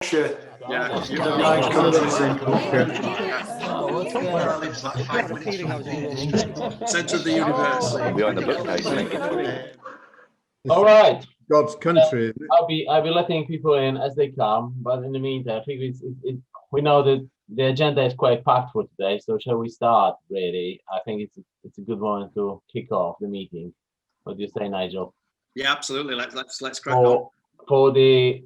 Culture. Yeah, Nine countries in culture. Where I live is like 5 minutes from the centre of the universe. We're on the bookcase, mate. All right. God's country. I'll be letting people in as they come, but in the meantime, I think we know that the agenda is quite packed for today. So shall we start? Really, I think it's a good moment to kick off the meeting. What do you say, Nigel? Yeah, absolutely. Let's crack on. For the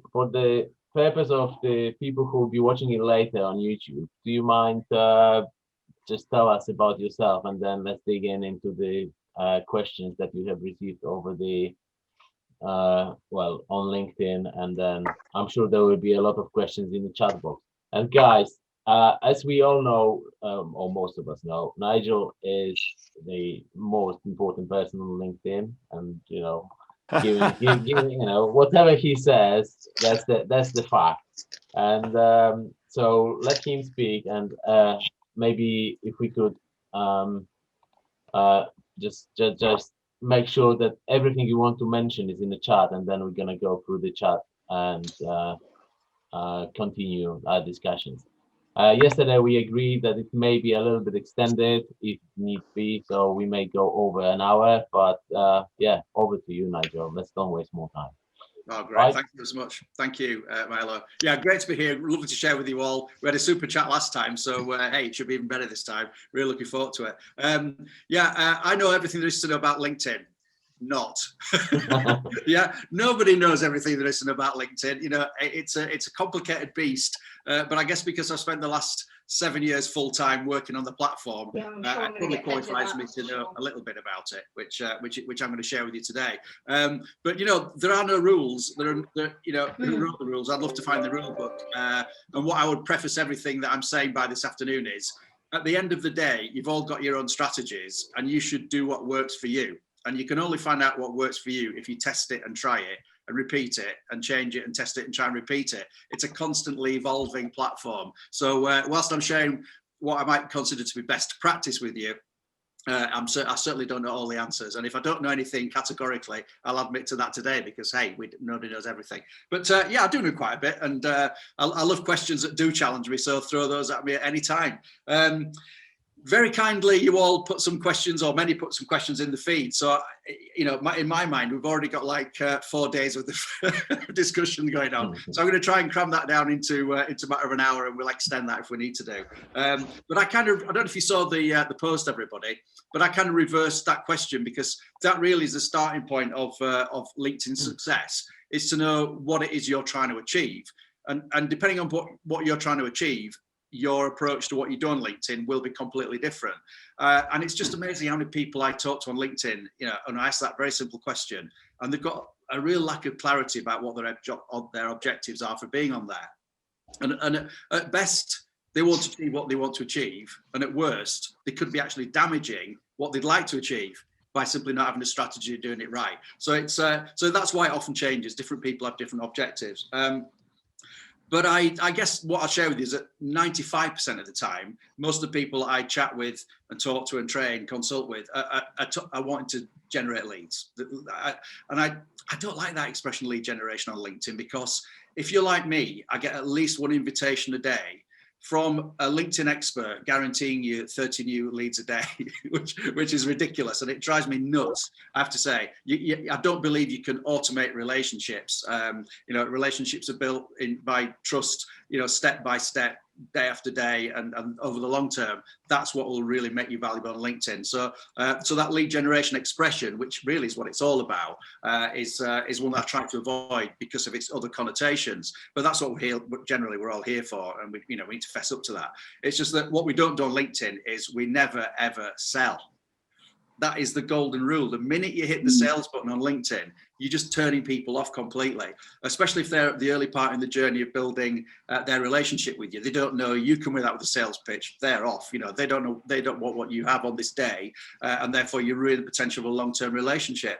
purpose of the people who will be watching it later on YouTube, do you mind just tell us about yourself, and then let's dig into the questions that you have received over the on LinkedIn, and then I'm sure there will be a lot of questions in the chat box. And guys, as we all know, or most of us know, Nigel is the most important person on LinkedIn, and giving whatever he says, that's the fact. And so let him speak, and maybe if we could just make sure that everything you want to mention is in the chat, and then we're gonna go through the chat and continue our discussions. Yesterday we agreed that it may be a little bit extended if need be, so we may go over an hour, but yeah, over to you, Nigel. Let's don't waste more time. Oh, great. Right. Thank you so much. Thank you, Milo. Yeah, great to be here. Lovely to share with you all. We had a super chat last time, so hey, it should be even better this time. Really looking forward to it. I know everything there is to know about LinkedIn. Not. Yeah, nobody knows everything there is to know about LinkedIn. You know, it's a complicated beast, but I guess because I've spent the last 7 years full-time working on the platform, it probably qualifies me to know a little bit about it, which I'm going to share with you today. But you know, there are no rules. Who wrote the rules? I'd love to find the rule book. And what I would preface everything that I'm saying by this afternoon is, at the end of the day, you've all got your own strategies, and you should do what works for you. And you can only find out what works for you if you test it and try it and repeat it and change it and test it and try and repeat it. It's a constantly evolving platform. So whilst I'm sharing what I might consider to be best practice with you, I certainly don't know all the answers. And if I don't know anything categorically, I'll admit to that today, because, hey, nobody knows everything. But yeah, I do know quite a bit. And I love questions that do challenge me. So throw those at me at any time. Very kindly, you all put some questions, or many put some questions in the feed. So, you know, in my mind, we've already got like 4 days of discussion going on. So I'm going to try and cram that down into a matter of an hour, and we'll extend that if we need to do. But I don't know if you saw the post, everybody, but I kind of reversed that question, because that really is the starting point of LinkedIn success, is to know what it is you're trying to achieve. And depending on what you're trying to achieve, your approach to what you do on LinkedIn will be completely different. And it's just amazing how many people I talk to on LinkedIn, you know, and I ask that very simple question, and they've got a real lack of clarity about what their objectives are for being on there. And at best, they want to achieve what they want to achieve. And at worst, they could be actually damaging what they'd like to achieve by simply not having a strategy of doing it right. So it's so that's why it often changes. Different people have different objectives. But I guess what I'll share with you is that 95% of the time, most of the people I chat with and talk to and train, consult with, are wanting to generate leads. And I don't like that expression, lead generation, on LinkedIn, because if you're like me, I get at least one invitation a day from a LinkedIn expert guaranteeing you 30 new leads a day, which is ridiculous, and it drives me nuts. I have to say, I don't believe you can automate relationships. Relationships are built by trust, step by step, day after day, and over the long term. That's what will really make you valuable on LinkedIn. So that lead generation expression, which really is what it's all about, is one that I try to avoid because of its other connotations. But that's what we're all here for, and we need to fess up to that. It's just that what we don't do on LinkedIn is we never ever sell. That is the golden rule. The minute you hit the sales button on LinkedIn, you're just turning people off completely, especially if they're at the early part in the journey of building their relationship with you. They don't know you come with that with a sales pitch, they're off. They don't know, they don't want what you have on this day, and therefore you ruin the potential of a long-term relationship.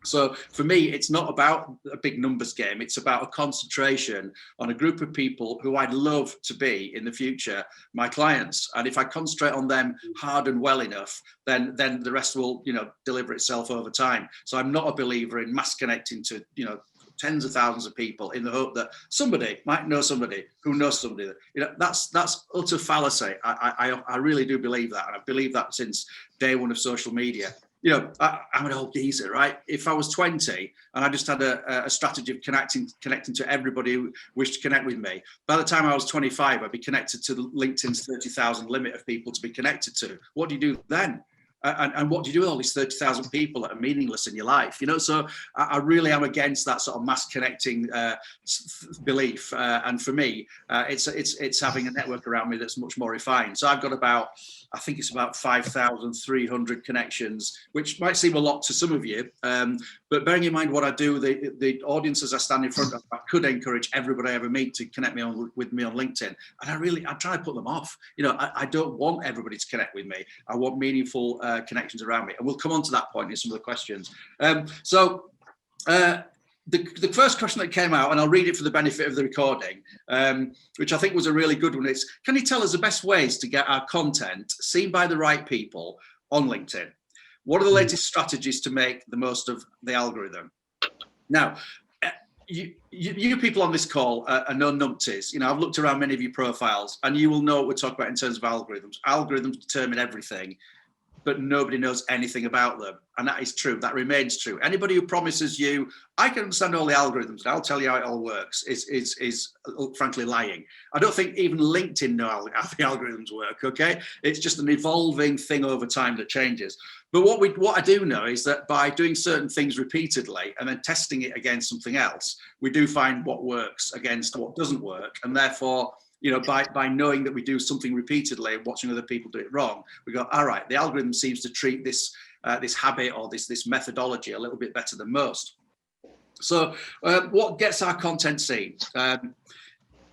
So for me, it's not about a big numbers game. It's about a concentration on a group of people who I'd love to be in the future, my clients. And if I concentrate on them hard and well enough, then the rest will, deliver itself over time. So I'm not a believer in mass connecting to, tens of thousands of people in the hope that somebody might know somebody who knows somebody. That's utter fallacy. I really do believe that, and I believe that since day one of social media. I'm an old geezer, right? If I was 20 and I just had a strategy of connecting to everybody who wished to connect with me, by the time I was 25, I'd be connected to LinkedIn's 30,000 limit of people to be connected to. What do you do then? And what do you do with all these 30,000 people that are meaningless in your life? So I really am against that sort of mass connecting belief. And for me, it's having a network around me that's much more refined. So I've got I think it's about 5,300 connections, which might seem a lot to some of you. But bearing in mind what I do, the audiences I stand in front of, I could encourage everybody I ever meet to connect with me on LinkedIn. And I try to put them off. I don't want everybody to connect with me. I want meaningful connections around me. And we'll come on to that point in some of the questions. The first question that came out, and I'll read it for the benefit of the recording, which I think was a really good one. It's, can you tell us the best ways to get our content seen by the right people on LinkedIn? What are the latest strategies to make the most of the algorithm? Now, you people on this call are no numpties. I've looked around many of your profiles, and you will know what we're talking about in terms of algorithms. Algorithms determine everything, but nobody knows anything about them. And that is true. That remains true. Anybody who promises you, I can understand all the algorithms and I'll tell you how it all works, is frankly lying. I don't think even LinkedIn know how the algorithms work, okay? It's just an evolving thing over time that changes. But what I do know is that by doing certain things repeatedly and then testing it against something else, we do find what works against what doesn't work. And therefore, by knowing that we do something repeatedly and watching other people do it wrong, we go, all right, the algorithm seems to treat this habit or this methodology a little bit better than most. So what gets our content seen?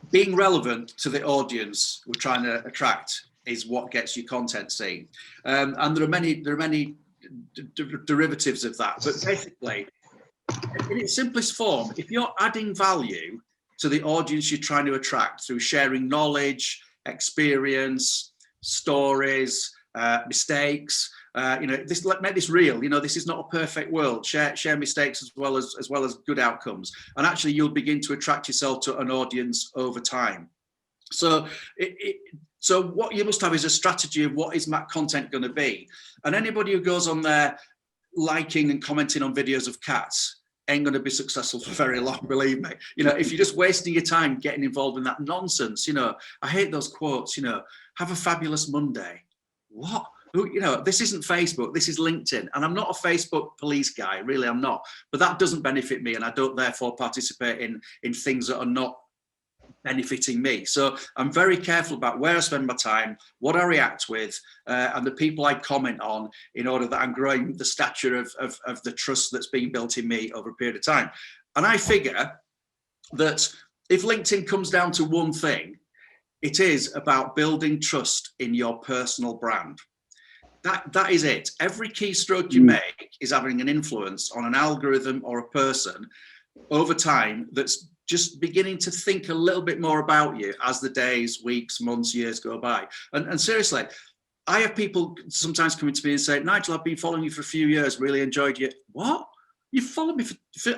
Being relevant to the audience we're trying to attract is what gets your content seen. And there are many derivatives of that. But basically, in its simplest form, if you're adding value to the audience you're trying to attract through sharing knowledge, experience, stories, mistakes, make this real. This is not a perfect world. Share mistakes as well as good outcomes, and actually you'll begin to attract yourself to an audience over time. So so what you must have is a strategy of what is my content going to be. And anybody who goes on there liking and commenting on videos of cats ain't going to be successful for very long, believe me. If you're just wasting your time getting involved in that nonsense, I hate those quotes, have a fabulous Monday. What? This isn't Facebook, this is LinkedIn. And I'm not a Facebook police guy, really, I'm not. But that doesn't benefit me, and I don't therefore participate in things that are not benefiting me. So I'm very careful about where I spend my time, what I react with, and the people I comment on, in order that I'm growing the stature of the trust that's being built in me over a period of time. And I figure that if LinkedIn comes down to one thing, it is about building trust in your personal brand. That is it. Every keystroke you make is having an influence on an algorithm or a person over time that's just beginning to think a little bit more about you as the days, weeks, months, years go by. And seriously, I have people sometimes coming to me and say, Nigel, I've been following you for a few years, really enjoyed you. What? You followed me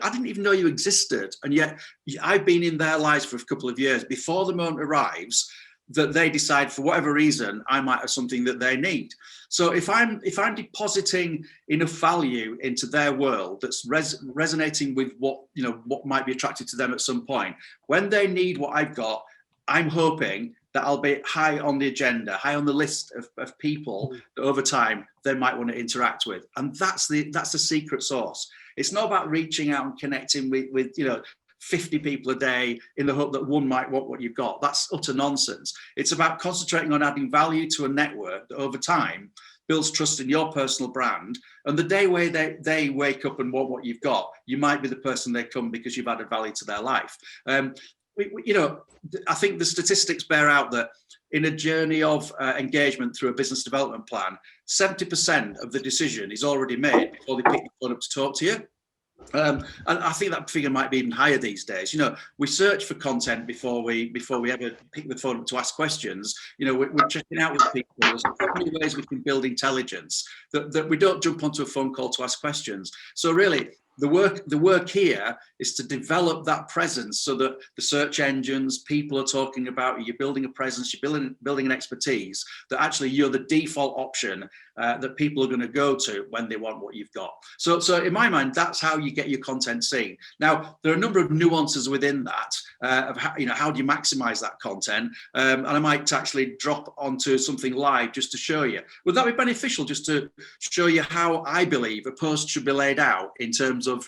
I didn't even know you existed. And yet I've been in their lives for a couple of years before the moment arrives that they decide, for whatever reason, I might have something that they need. So if I'm depositing enough value into their world that's resonating with what might be attracted to them at some point, when they need what I've got, I'm hoping that I'll be high on the agenda, high on the list of people that over time they might want to interact with. And that's the secret sauce. It's not about reaching out and connecting with 50 people a day in the hope that one might want what you've got. That's utter nonsense. It's about concentrating on adding value to a network that over time builds trust in your personal brand. And the day where they wake up and want what you've got, you might be the person they come because you've added value to their life. I think the statistics bear out that in a journey of engagement through a business development plan, 70% of the decision is already made before they pick the phone up to talk to you. And I think that figure might be even higher these days. We search for content before we ever pick the phone up to ask questions. We're checking out with people. There's so many ways we can build intelligence that we don't jump onto a phone call to ask questions. So really, the work here is to develop that presence so that the search engines, people are talking about you, you're building a presence, you're building an expertise, that actually you're the default option that people are going to go to when they want what you've got. So in my mind, that's how you get your content seen. Now, there are a number of nuances within that of how do you maximize that content, and I might actually drop onto something live just to show you. Would that be beneficial, just to show you how I believe a post should be laid out in terms of,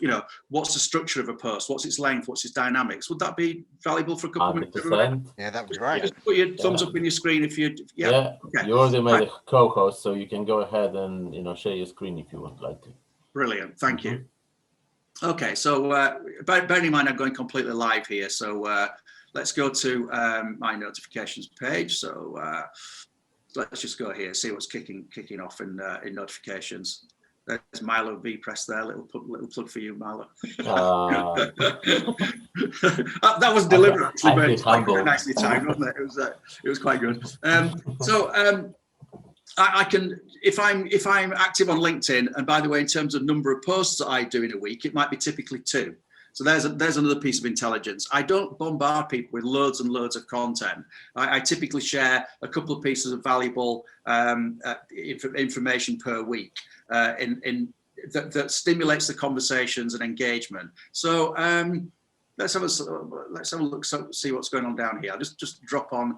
what's the structure of a post, what's its length, what's its dynamics? Would that be valuable for a couple of minutes? 100%. Yeah, that'd be great. Just put your thumbs up in your screen if you. Yeah, Okay. you already made a co-host, so you can go ahead and share your screen if you would like to. Brilliant, thank you. Okay, so bearing in mind I'm going completely live here, so let's go to my notifications page. So let's just go here, see what's kicking off in notifications. There's Milo V press there, little plug for you, Milo. That was deliberate, actually, but it's quite nicely timed, wasn't it? It was quite good. I can, if I'm active on LinkedIn, and by the way, in terms of number of posts that I do in a week, it might be typically 2. So there's another piece of intelligence. I don't bombard people with loads and loads of content. I typically share a couple of pieces of valuable information per week that stimulates the conversations and engagement. So let's have a look, see what's going on down here. I'll just drop on.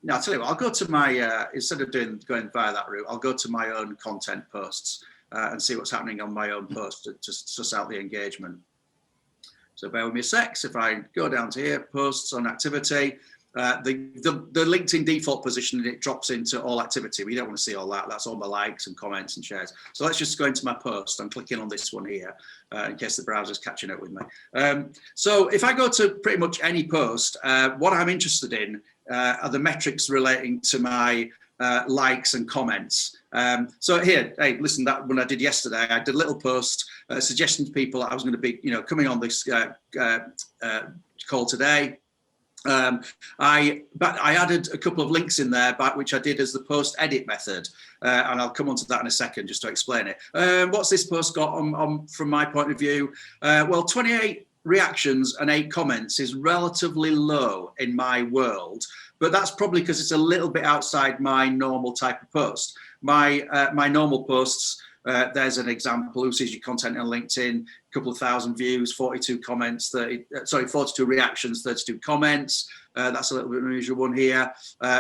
Now, I'll tell you what, I'll go to my, instead of going via that route, I'll go to my own content posts and see what's happening on my own post to suss out the engagement. So bear with me a sec. So if I go down to here, posts on activity, the LinkedIn default position, it drops into all activity. We don't want to see all that. That's all my likes and comments and shares. So let's just go into my post. I'm clicking on this one here in case the browser's catching up with me. So if I go to pretty much any post, what I'm interested in are the metrics relating to my likes and comments. So here, hey, listen, that one I did yesterday, I did a little post suggesting to people I was going to be, coming on this call today. I added a couple of links in there, which I did as the post edit method, and I'll come on to that in a second just to explain it. What's this post got on from my point of view? Well, 28 reactions and 8 comments is relatively low in my world, but that's probably because it's a little bit outside my normal type of post. My normal posts, there's an example, who sees your content on LinkedIn, a couple of thousand views, 42 comments, 42 reactions, 32 comments. That's a little bit unusual one here.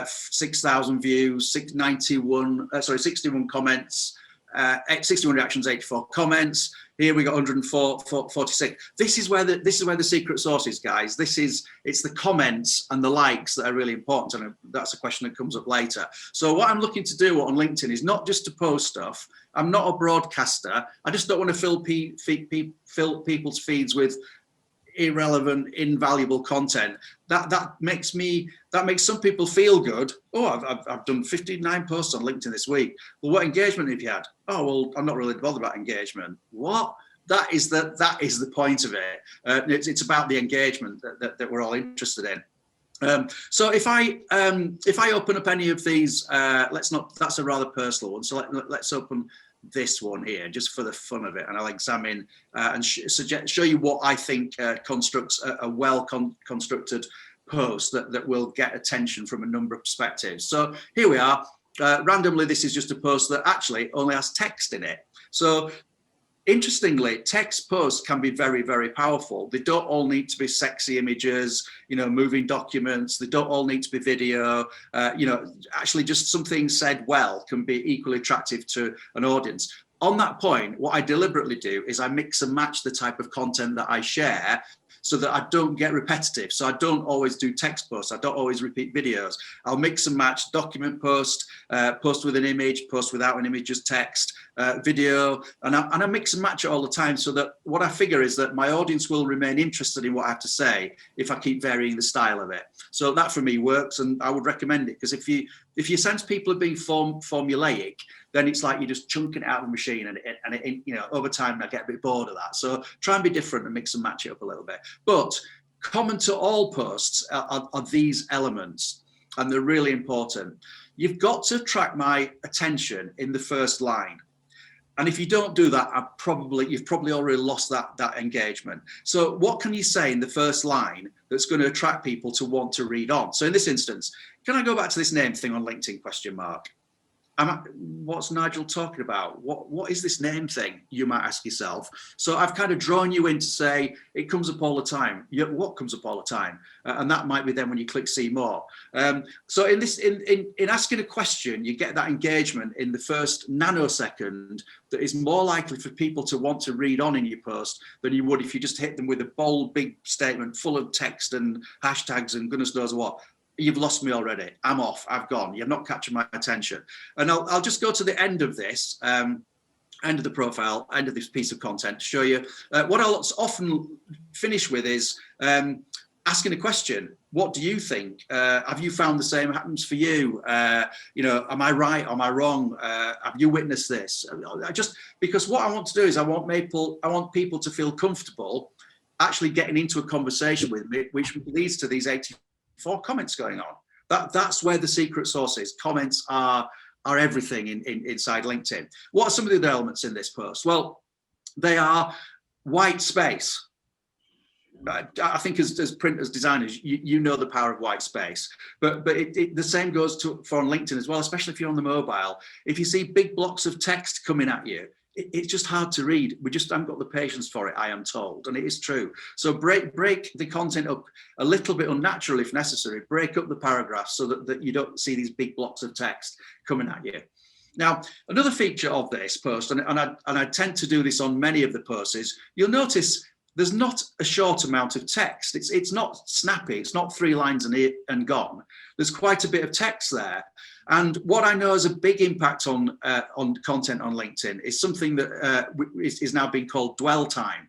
6,000 views, 61 comments, 61 reactions, 84 comments. Here we got 146. This is where the secret sauce is, guys. It's the comments and the likes that are really important, and that's a question that comes up later. So what I'm looking to do on LinkedIn is not just to post stuff. I'm not a broadcaster. I just don't want to fill people's feeds with irrelevant, invaluable content. That makes some people feel good. Oh, I've done 59 posts on LinkedIn this week. Well, what engagement have you had? Oh, well, I'm not really bothered about engagement. What? That is the point of it. It's about the engagement that we're all interested in. So if I open up any of these, that's a rather personal one. So let's open this one here just for the fun of it, and I'll examine and show you what I think constructs a well constructed post that will get attention from a number of perspectives. So here we are. Randomly, this is just a post that actually only has text in it. So interestingly, text posts can be very, very powerful. They don't all need to be sexy images, moving documents. They don't all need to be video. Actually just something said well can be equally attractive to an audience. On that point, what I deliberately do is I mix and match the type of content that I share so that I don't get repetitive. So I don't always do text posts. I don't always repeat videos. I'll mix and match document post, post with an image, post without an image, just text, video, and I mix and match it all the time, so that what I figure is that my audience will remain interested in what I have to say if I keep varying the style of it. So that for me works, and I would recommend it, because if you sense people are being formulaic, then it's like you're just chunking it out of the machine, and over time I get a bit bored of that. So try and be different and mix and match it up a little bit. But common to all posts are these elements, and they're really important. You've got to attract my attention in the first line. And if you don't do that, you've probably already lost that engagement. So what can you say in the first line that's going to attract people to want to read on? So in this instance, can I go back to this name thing on LinkedIn, question mark? What's Nigel talking about? What is this name thing? You might ask yourself. So I've kind of drawn you in to say it comes up all the time. What comes up all the time? And that might be then when you click see more. So in asking a question, you get that engagement in the first nanosecond that is more likely for people to want to read on in your post than you would if you just hit them with a bold, big statement full of text and hashtags and goodness knows what. You've lost me already. I'm off. I've gone. You're not catching my attention. And I'll just go to the end of this, end of the profile, end of this piece of content to show you. What I'll often finish with is asking a question. What do you think? Have you found the same happens for you? Am I right? Am I wrong? Have you witnessed this? Because what I want to do is I want people to feel comfortable actually getting into a conversation with me, which leads to these 84 comments going on. That's where the secret sauce is. Comments are everything inside LinkedIn. What are some of the other elements in this post? Well, they are white space. I think as printers, designers, you know the power of white space, but the same goes for on LinkedIn as well, especially if you're on the mobile. If you see big blocks of text coming at you, it's just hard to read. We just haven't got the patience for it, I am told, and it is true. So break the content up a little bit unnaturally if necessary. Break up the paragraphs so that you don't see these big blocks of text coming at you. Now, another feature of this post, and I tend to do this on many of the posts, is you'll notice there's not a short amount of text. It's not snappy. It's not 3 lines and gone. There's quite a bit of text there. And what I know is a big impact on content on LinkedIn is something that is now being called dwell time.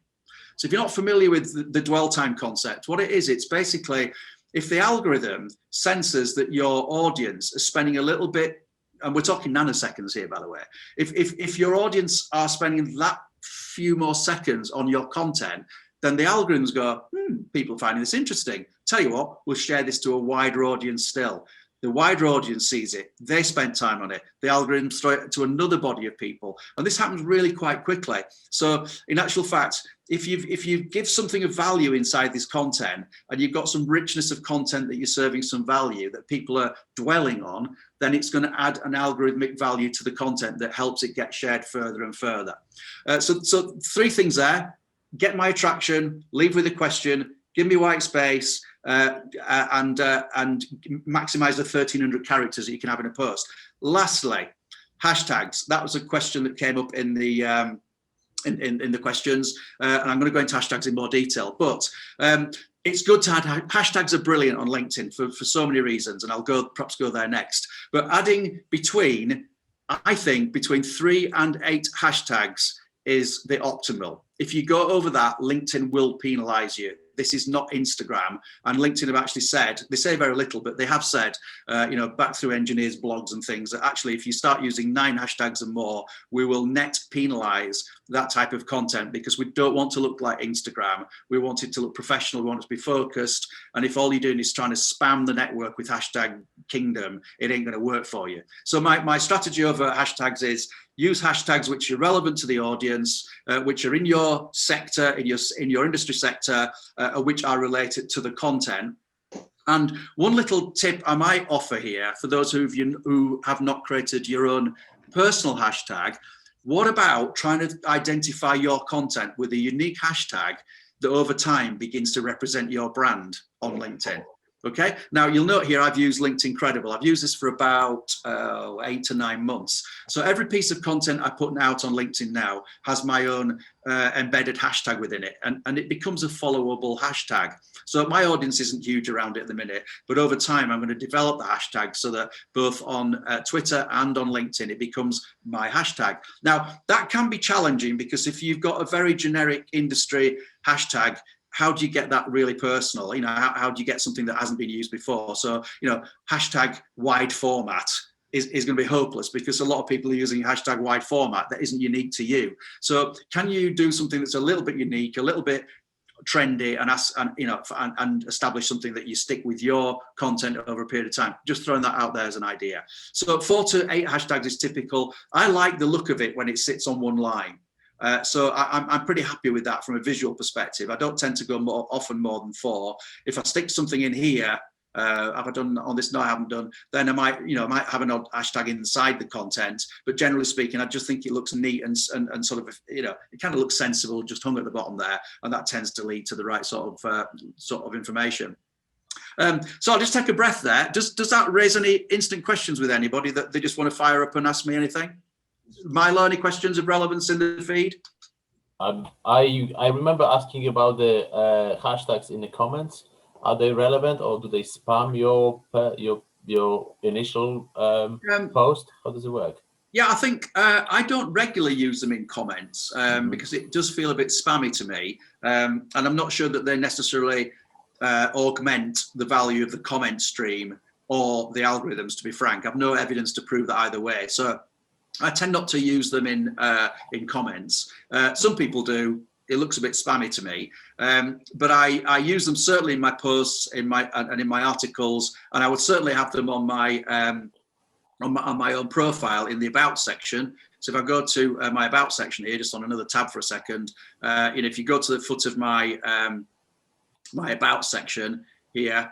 So if you're not familiar with the dwell time concept, what it is, it's basically if the algorithm senses that your audience is spending a little bit, and we're talking nanoseconds here, by the way, if your audience are spending that few more seconds on your content, then the algorithms go, people are finding this interesting. Tell you what, we'll share this to a wider audience still. The wider audience sees it, they spent time on it, the algorithms throw it to another body of people. And this happens really quite quickly. So in actual fact, if you give something of value inside this content and you've got some richness of content that you're serving some value that people are dwelling on, then it's going to add an algorithmic value to the content that helps it get shared further and further. So 3 things there: get my attraction, leave with a question, give me white space, and maximize the 1,300 characters that you can have in a post. Lastly, hashtags. That was a question that came up in the questions, and I'm going to go into hashtags in more detail. But it's good to add hashtags. Are brilliant on LinkedIn for so many reasons, and I'll perhaps go there next. But adding between 3 and 8 hashtags is the optimal. If you go over that, LinkedIn will penalize you. This is not Instagram, and LinkedIn have actually said, they say very little, but they have said, back through engineers' blogs and things, that actually if you start using 9 hashtags and more, we will net penalize that type of content, because we don't want to look like Instagram. We want it to look professional. We want it to be focused. And if all you're doing is trying to spam the network with hashtag kingdom, it ain't going to work for you. So my strategy over hashtags is use hashtags which are relevant to the audience, which are in your sector, in your industry sector, which are related to the content. And one little tip I might offer here for those who have not created your own personal hashtag: what about trying to identify your content with a unique hashtag that over time begins to represent your brand on LinkedIn? Okay, now you'll note here I've used LinkedIn Credible. I've used this for about 8 to 9 months. So every piece of content I put out on LinkedIn now has my own embedded hashtag within it, and it becomes a followable hashtag. So my audience isn't huge around it at the minute, but over time I'm going to develop the hashtag so that both on Twitter and on LinkedIn it becomes my hashtag. Now that can be challenging, because if you've got a very generic industry hashtag, how do you get that really personal? How do you get something that hasn't been used before? So, hashtag wide format is going to be hopeless, because a lot of people are using hashtag wide format that isn't unique to you. So can you do something that's a little bit unique, a little bit trendy and establish something that you stick with your content over a period of time. Just throwing that out there as an idea. So 4 to 8 hashtags is typical. I like the look of it when it sits on one line. So I'm pretty happy with that from a visual perspective. I don't tend to go often more than 4. If I stick something in here, have I done on this? No, I haven't done. Then I might have an odd hashtag inside the content. But generally speaking, I just think it looks neat and sort of, it kind of looks sensible, just hung at the bottom there, and that tends to lead to the right sort of information. So I'll just take a breath there. Does that raise any instant questions with anybody that they just want to fire up and ask me anything? Milo, any questions of relevance in the feed? I remember asking about the hashtags in the comments. Are they relevant, or do they spam your initial post? How does it work? Yeah, I think I don't regularly use them in comments because it does feel a bit spammy to me, and I'm not sure that they necessarily augment the value of the comment stream or the algorithms. To be frank, I've no evidence to prove that either way. So I tend not to use them in comments. Some people do. It looks a bit spammy to me, but I use them certainly in my posts, in my articles, and I would certainly have them on my own profile in the About section. So if I go to my About section here, just on another tab for a second, if you go to the foot of my my About section here,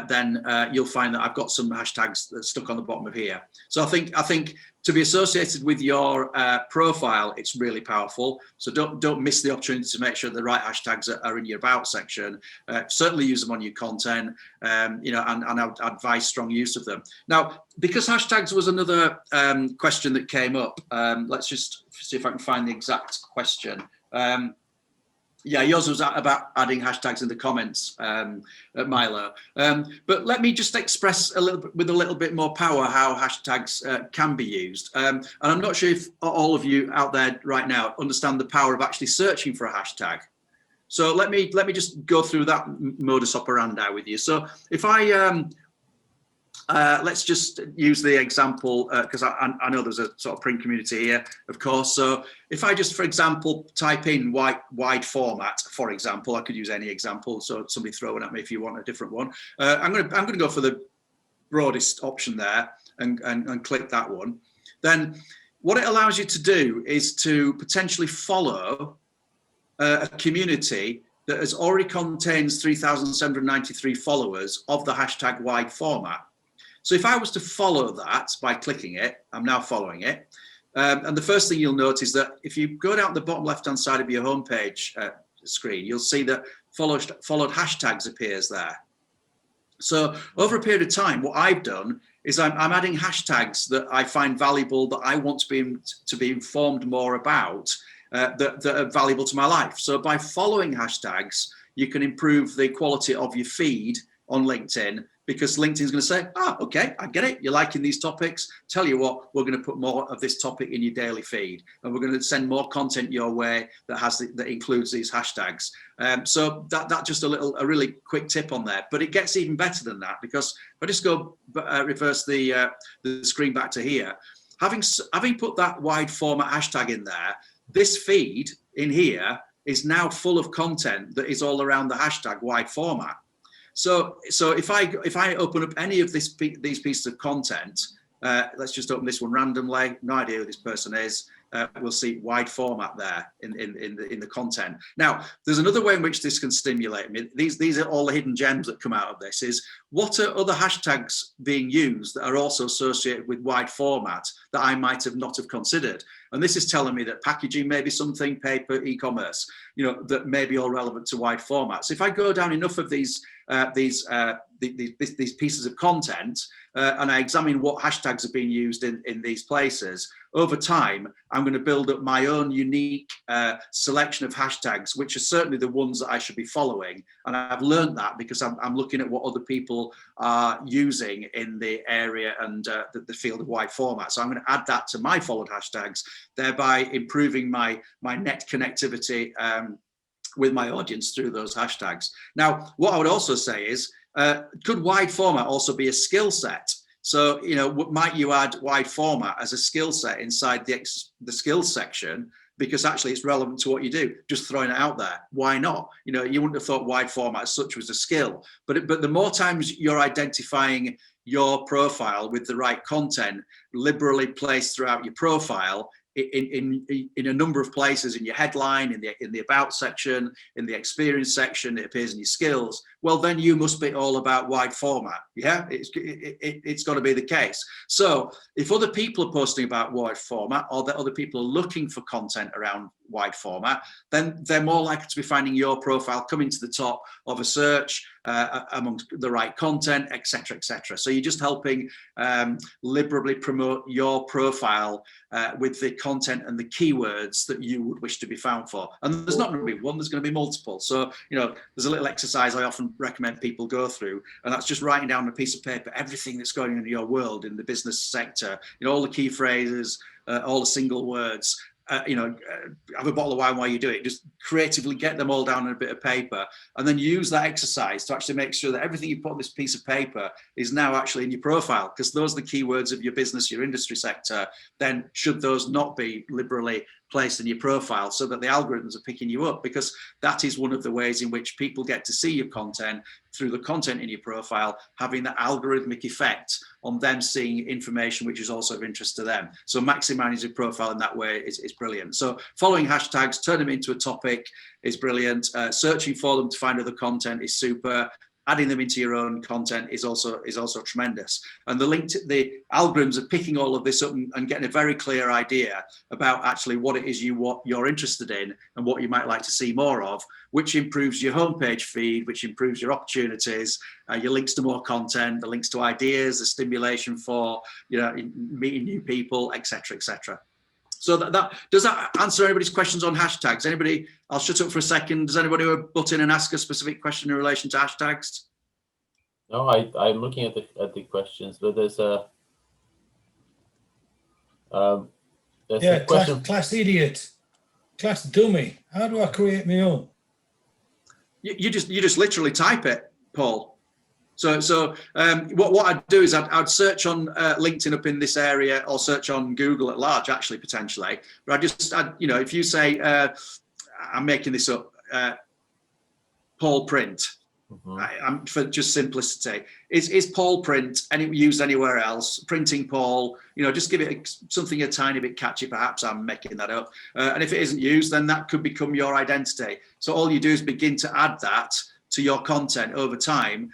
then you'll find that I've got some hashtags that stuck on the bottom of here. So I think to be associated with your profile, it's really powerful. So don't miss the opportunity to make sure the right hashtags are in your About section. Certainly use them on your content, and I would advise strong use of them. Now, because hashtags was another question that came up, let's just see if I can find the exact question. Yeah, yours was about adding hashtags in the comments, at Milo. But let me just express with a little bit more power how hashtags can be used. And I'm not sure if all of you out there right now understand the power of actually searching for a hashtag. So let me just go through that modus operandi with you. So if I let's just use the example because I know there's a sort of print community here, of course. So if I just, for example, type in wide format, for example, I could use any example. So somebody throw it at me if you want a different one. I'm gonna go for the broadest option there and click that one. Then what it allows you to do is to potentially follow a community that has already contains 3,793 followers of the hashtag wide format. So if I was to follow that by clicking it, I'm now following it. And the first thing you'll notice that if you go down the bottom left-hand side of your homepage screen, you'll see that followed hashtags appears there. So over a period of time, what I've done is I'm adding hashtags that I find valuable, that I want to be informed more about, that are valuable to my life. So by following hashtags, you can improve the quality of your feed on LinkedIn, because LinkedIn's going to say, okay, I get it. You're liking these topics. Tell you what, we're going to put more of this topic in your daily feed, and we're going to send more content your way that includes these hashtags. So that just a really quick tip on there. But it gets even better than that, because if I just go reverse the screen back to here, having put that wide format hashtag in there, this feed in here is now full of content that is all around the hashtag wide format. So if I open up any of these pieces of content, let's just open this one randomly. No idea who this person is. We'll see wide format there in the content. Now, there's another way in which this can stimulate me. These are all the hidden gems that come out of this. Is what are other hashtags being used that are also associated with wide format that I might have not have considered? And this is telling me that packaging may be something, paper, e-commerce, that may be all relevant to wide format. So if I go down enough of these pieces of content and I examine what hashtags are being used in these places, over time, I'm going to build up my own unique selection of hashtags, which are certainly the ones that I should be following. And I've learned that because I'm looking at what other people are using in the area and the field of wide format. So I'm going to add that to my followed hashtags, thereby improving my net connectivity with my audience through those hashtags. Now, what I would also say is, could wide format also be a skill set? So, might you add wide format as a skill set inside the skills section because actually it's relevant to what you do. Just throwing it out there. Why not? You know, you wouldn't have thought wide format as such was a skill, but the more times you're identifying your profile with the right content liberally placed throughout your profile, in a number of places, in your headline, in the about section, in the experience section, it appears in your skills. Well, then you must be all about wide format. Yeah, it's got to be the case. So if other people are posting about wide format, or that other people are looking for content around wide format, then they're more likely to be finding your profile coming to the top of a search amongst the right content, etc., etc. So you're just helping liberally promote your profile with the content and the keywords that you would wish to be found for. And there's not going to be one, there's going to be multiple. So, you know, there's a little exercise I often recommend people go through, and that's just writing down on a piece of paper everything that's going on in your world, in the business sector, you know, all the key phrases, all the single words. You know, have a bottle of wine while you do it. Just creatively get them all down on a bit of paper, and then use that exercise to actually make sure that everything you put on this piece of paper is now actually in your profile, because those are the keywords of your business, your industry sector. Then should those not be liberally placed in your profile so that the algorithms are picking you up? Because that is one of the ways in which people get to see your content, through the content in your profile, having that algorithmic effect on them seeing information which is also of interest to them. So maximizing your profile in that way is brilliant. So following hashtags, turn them into a topic is brilliant. Searching for them to find other content is super. Adding them into your own content is also tremendous. And the algorithms are picking all of this up and getting a very clear idea about actually what it is what you're interested in and what you might like to see more of, which improves your homepage feed, which improves your opportunities, your links to more content, the links to ideas, the stimulation for, you know, meeting new people, etc., etc. So does that answer anybody's questions on hashtags? Anybody? I'll shut up for a second. Does anybody butt in and ask a specific question in relation to hashtags? No, I'm looking at the questions, but there's a question. Class idiot, class dummy. How do I create my own? You just literally type it, Paul. So what I'd do is I'd search on LinkedIn up in this area, or search on Google at large, actually, potentially. But you know, if you say, I'm making this up, Paul Print, I'm for just simplicity. Is Paul Print used anywhere else? Printing Paul, you know, just give it something a tiny bit catchy, perhaps. I'm making that up. And if it isn't used, then that could become your identity. So all you do is begin to add that to your content over time,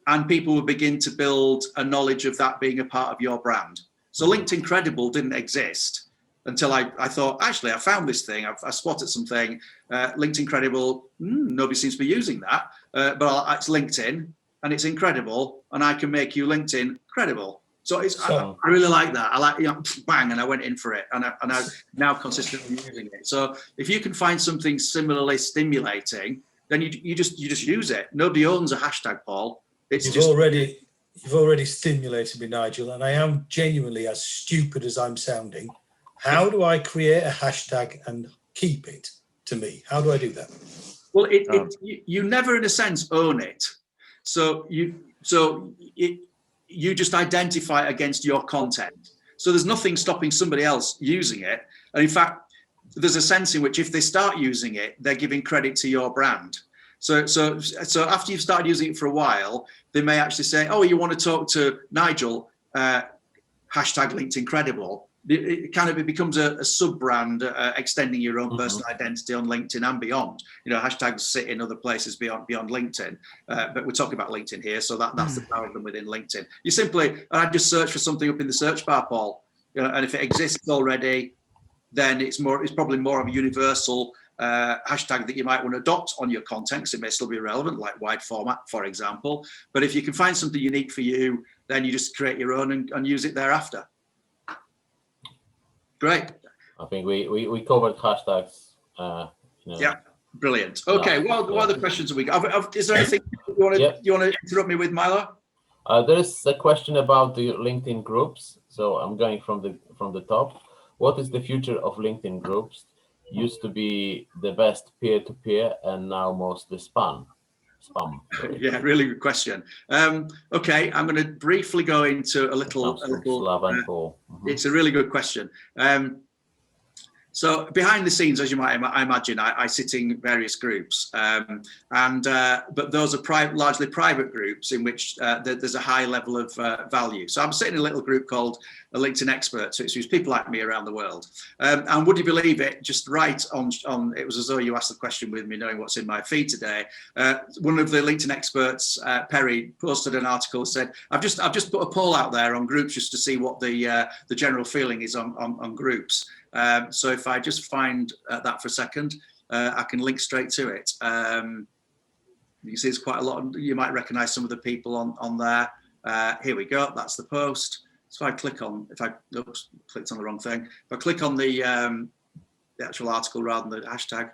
and people will begin to build a knowledge of that being a part of your brand. So LinkedIn Credible didn't exist until I thought, actually, I found this thing. I spotted something. LinkedIn Credible, nobody seems to be using that, but it's LinkedIn and it's incredible, and I can make you LinkedIn credible. So I really like that. I like, you know, bang, and I went in for it, and I'm now consistently using it. So if you can find something similarly stimulating, then you just use it. Nobody owns a hashtag, Paul. You've already stimulated me, Nigel, and I am genuinely as stupid as I'm sounding. How do I create a hashtag and keep it to me? How do I do that? Well, you never, in a sense, own it. So you just identify against your content. So there's nothing stopping somebody else using it. And in fact, there's a sense in which if they start using it, they're giving credit to your brand. So after you've started using it for a while, they may actually say, oh, you want to talk to Nigel, hashtag LinkedIn Credible. It becomes a sub-brand, extending your own personal identity on LinkedIn and beyond. You know, hashtags sit in other places beyond LinkedIn, but we're talking about LinkedIn here, so that's the power of them within LinkedIn. You simply, I just search for something up in the search bar, Paul, you know, and if it exists already, then it's probably more of a universal hashtag that you might want to adopt on your content, because it may still be relevant, like wide format, for example. But if you can find something unique for you, then you just create your own and use it thereafter. Great. I think we covered hashtags. You know. Yeah, brilliant. Okay, what other questions have we got? Is there anything you want to interrupt me with, Milo? There is a question about the LinkedIn groups. So I'm going from the top. What is the future of LinkedIn groups? Used to be the best peer-to-peer, and now mostly spam. Yeah, really good question. Okay, I'm going to briefly go into a little. It's a really good question. So behind the scenes, as you might imagine, I sit in various groups, but those are largely private groups in which there's a high level of value. So I'm sitting in a little group called LinkedIn Experts, which is people like me around the world. And would you believe it? Just right on, it was as though you asked the question with me knowing what's in my feed today. One of the LinkedIn Experts, Perry, posted an article, said, I've just put a poll out there on groups just to see what the general feeling is on groups. So if I just find that for a second, I can link straight to it. You can see there's quite a lot. You might recognize some of the people on there. Here we go. That's the post. So if I click on, clicked on the wrong thing. If I click on the actual article rather than the hashtag,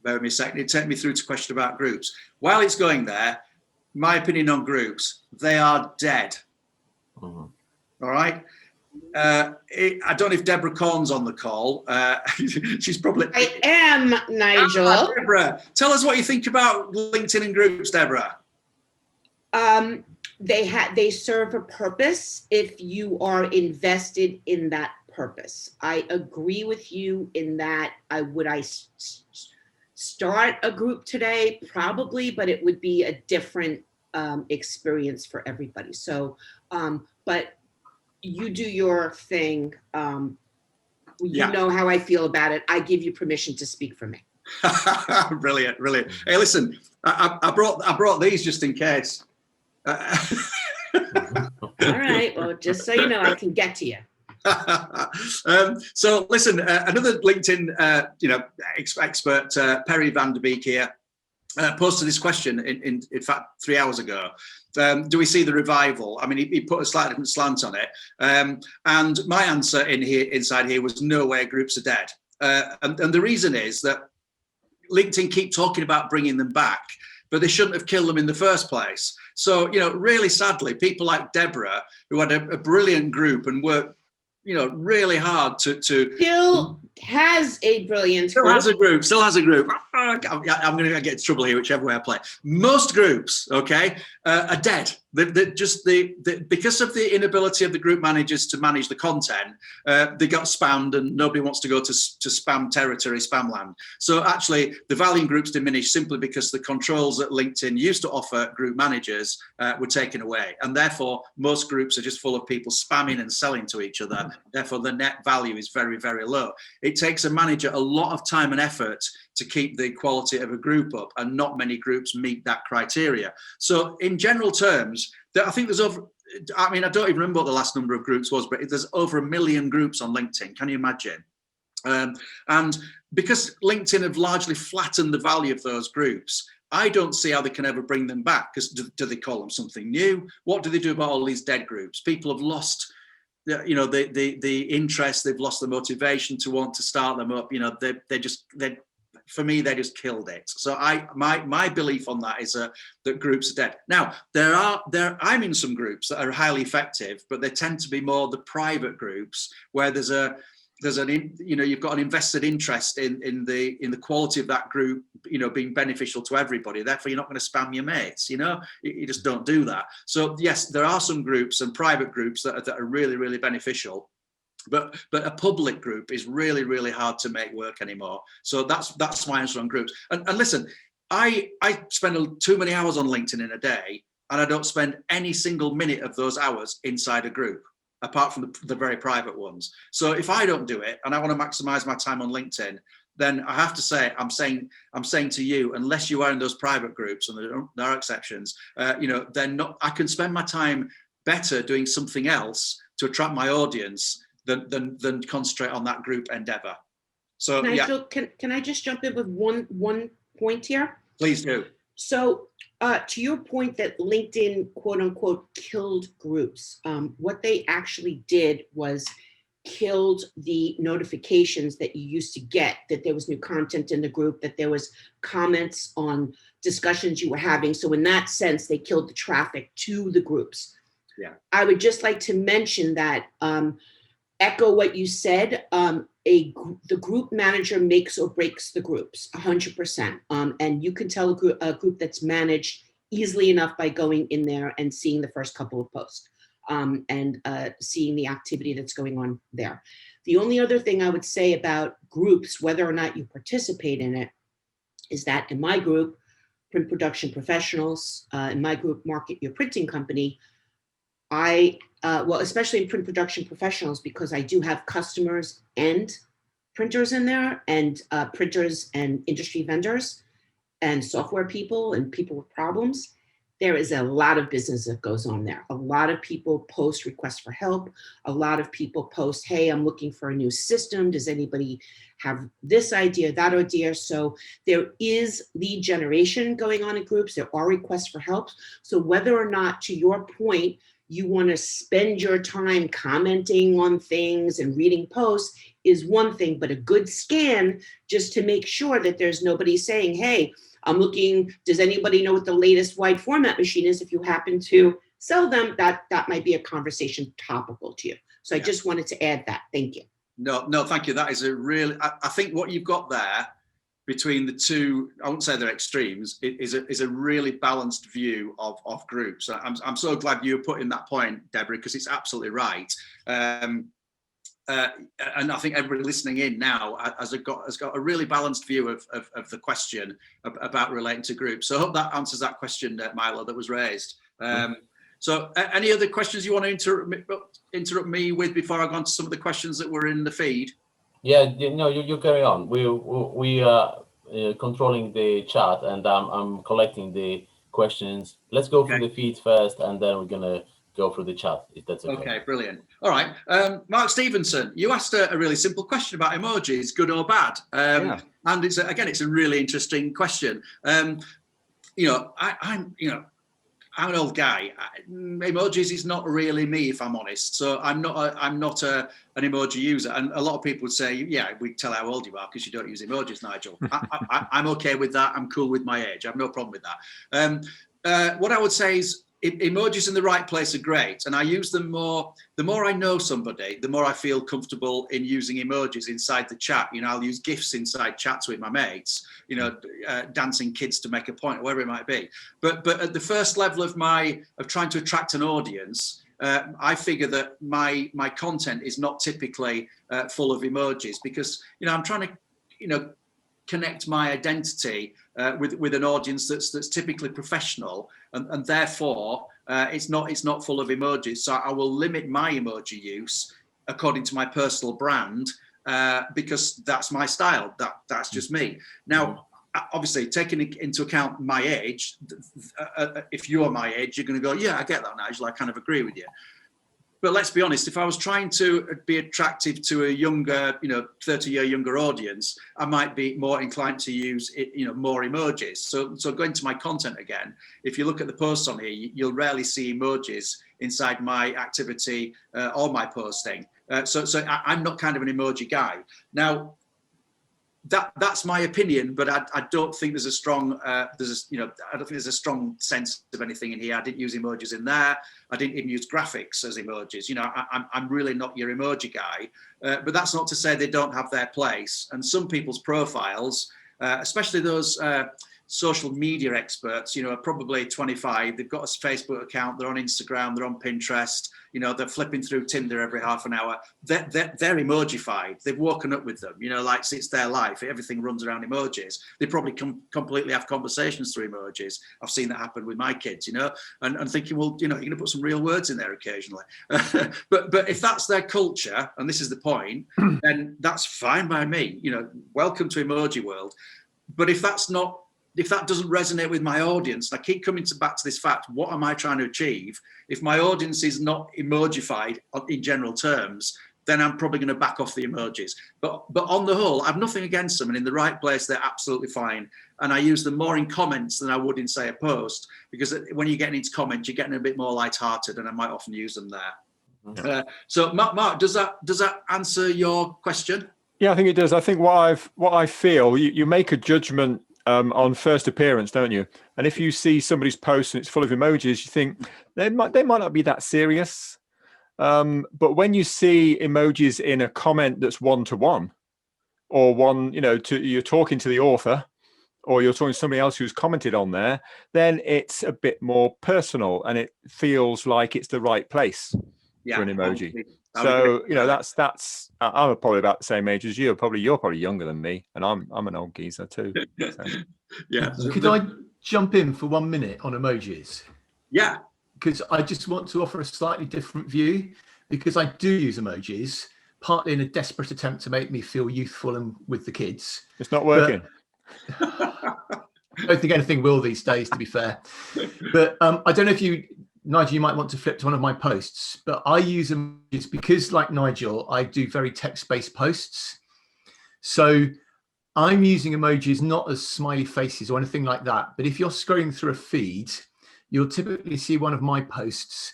bear with me a second. It'll take me through to question about groups. While it's going there, my opinion on groups, they are dead. All right. I don't know if Deborah Corn's on the call. She's probably. I am, Nigel. Deborah, tell us what you think about LinkedIn and groups, Deborah. They serve a purpose if you are invested in that purpose. I agree with you in that. Would I start a group today? Probably, but it would be a different experience for everybody. So, but you do your thing. You know how I feel about it. I give you permission to speak for me. Brilliant. Hey, listen, I brought these just in case. All right. Well, just so you know, I can get to you. So listen, another LinkedIn, expert, Perry van der Beek here, posted this question in fact 3 hours ago. Do we see the revival? I mean, he put a slightly different slant on it. And my answer inside here was no way, groups are dead. And the reason is that LinkedIn keep talking about bringing them back, but they shouldn't have killed them in the first place. So, really sadly, people like Deborah, who had a brilliant group and worked, really hard to Still has a brilliant Still has a group. I'm going to get into trouble here, whichever way I play. Most groups, okay, are dead. Because of the inability of the group managers to manage the content, they got spammed, and nobody wants to go to spam territory, spam land. So actually, the value in groups diminished simply because the controls that LinkedIn used to offer group managers were taken away, and therefore most groups are just full of people spamming and selling to each other. Therefore, the net value is very, very low. It takes a manager a lot of time and effort to keep the quality of a group up, and not many groups meet that criteria. So in general terms, I think there's I don't even remember what the last number of groups was, but there's over 1 million groups on LinkedIn. Can you imagine? And because LinkedIn have largely flattened the value of those groups, I don't see how they can ever bring them back, because do they call them something new? What do they do about all these dead groups? People have lost the interest, they've lost the motivation to want to start them up. For me, they just killed it. So my belief on that is that groups are dead. Now, I'm in some groups that are highly effective, but they tend to be more the private groups where you've got an invested interest in the quality of that group, being beneficial to everybody. Therefore, you're not going to spam your mates. You just don't do that. So yes, there are some groups and private groups that are really, really beneficial. But a public group is really, really hard to make work anymore. So that's my answer on groups. And listen, I spend too many hours on LinkedIn in a day, and I don't spend any single minute of those hours inside a group, apart from the very private ones. So if I don't do it and I want to maximize my time on LinkedIn, then I have to say, I'm saying to you, unless you are in those private groups, and there are exceptions, then I can spend my time better doing something else to attract my audience than concentrate on that group endeavor. So Nigel, can I just jump in with one point here? Please do. So to your point that LinkedIn, quote unquote, killed groups, what they actually did was killed the notifications that you used to get that there was new content in the group, that there was comments on discussions you were having. So in that sense, they killed the traffic to the groups. Yeah. I would just like to mention that, echo what you said, the group manager makes or breaks the groups 100%. And you can tell a group that's managed easily enough by going in there and seeing the first couple of posts and seeing the activity that's going on there. The only other thing I would say about groups, whether or not you participate in it, is that in my group, Print Production Professionals, in my group, Market Your Printing Company, well, especially in Print Production Professionals, because I do have customers and printers in there, and printers and industry vendors and software people and people with problems. There is a lot of business that goes on there. A lot of people post requests for help. A lot of people post, hey, I'm looking for a new system. Does anybody have this idea, that idea? So there is lead generation going on in groups. There are requests for help. So whether or not, to your point, you want to spend your time commenting on things and reading posts is one thing, but a good scan just to make sure that there's nobody saying, hey, I'm looking, does anybody know what the latest wide format machine is? If you happen to sell them, that might be a conversation topical to you. So I just wanted to add that. Thank you. No, thank you. That is a really, I think what you've got there between the two, I won't say they're extremes, is a really balanced view of groups. I'm so glad you put in that point, Deborah, because it's absolutely right. And I think everybody listening in now has got a really balanced view of the question about relating to groups. So I hope that answers that question, Milo, that was raised. So any other questions you want to interrupt me with before I go on to some of the questions that were in the feed? Yeah, no, you carry on. We are controlling the chat, and I'm collecting the questions. Let's go through the feed first, and then we're gonna go through the chat, if that's okay. Okay, brilliant. All right, Mark Stevenson, you asked a really simple question about emojis, good or bad, and it's a really interesting question. I'm an old guy. Emojis is not really me, if I'm honest. So I'm not an emoji user. And a lot of people would say, yeah, we tell how old you are because you don't use emojis, Nigel. I'm okay with that. I'm cool with my age. I have no problem with that. What I would say is emojis in the right place are great. And I use them more. The more I know somebody, the more I feel comfortable in using emojis inside the chat. I'll use GIFs inside chats with my mates, dancing kids to make a point, whatever it might be. But at the first level of trying to attract an audience, I figure that my content is not typically full of emojis because, I'm trying to, connect my identity with an audience that's typically professional, and therefore it's not full of emojis. So I will limit my emoji use according to my personal brand because that's my style. That's just me. Now, obviously, taking into account my age, if you're my age, you're going to go, yeah, I get that, Nigel. I kind of agree with you. But let's be honest, if I was trying to be attractive to a younger, 30-year younger audience, I might be more inclined to use, more emojis. So going to my content again, if you look at the posts on here, you'll rarely see emojis inside my activity or my posting. So I'm not kind of an emoji guy. Now, that's my opinion, but I don't think there's a strong I don't think there's a strong sense of anything in here. I didn't use emojis in there. I didn't even use graphics as emojis. I'm really not your emoji guy, but that's not to say they don't have their place. And some people's profiles, especially those social media experts, are probably 25. They've got a Facebook account. They're on Instagram. They're on Pinterest. They're flipping through Tinder every half an hour. They're emojified. They've woken up with them. Like it's their life. Everything runs around emojis. They probably completely have conversations through emojis. I've seen that happen with my kids. And thinking, well, you're going to put some real words in there occasionally. but if that's their culture, and this is the point, then that's fine by me. Welcome to emoji world. But if that doesn't resonate with my audience, and I keep coming back to this fact, what am I trying to achieve? If my audience is not emojified in general terms, then I'm probably going to back off the emojis. But on the whole, I've nothing against them, and in the right place, they're absolutely fine. And I use them more in comments than I would in, say, a post, because when you're getting into comments, you're getting a bit more lighthearted, and I might often use them there. So, Mark, does that answer your question? Yeah, I think it does. I think what I feel, you make a judgment on first appearance, don't you? And if you see somebody's post and it's full of emojis, you think they might not be that serious. But when you see emojis in a comment that's one-to-one, or you're talking to the author, or you're talking to somebody else who's commented on there, then it's a bit more personal and it feels like it's the right place. Yeah, for an I would emoji. agree. I would So agree. you know, that's I'm probably about the same age as you. You're probably younger than me, and I'm an old geezer too. So. Yeah. So Could I jump in for 1 minute on emojis? Yeah. Because I just want to offer a slightly different view, because I do use emojis, partly in a desperate attempt to make me feel youthful and with the kids. It's not working. I don't think anything will these days, to be fair. But I don't know if you, Nigel, you might want to flip to one of my posts, but I use emojis because, like Nigel, I do very text-based posts. So I'm using emojis not as smiley faces or anything like that. But if you're scrolling through a feed, you'll typically see one of my posts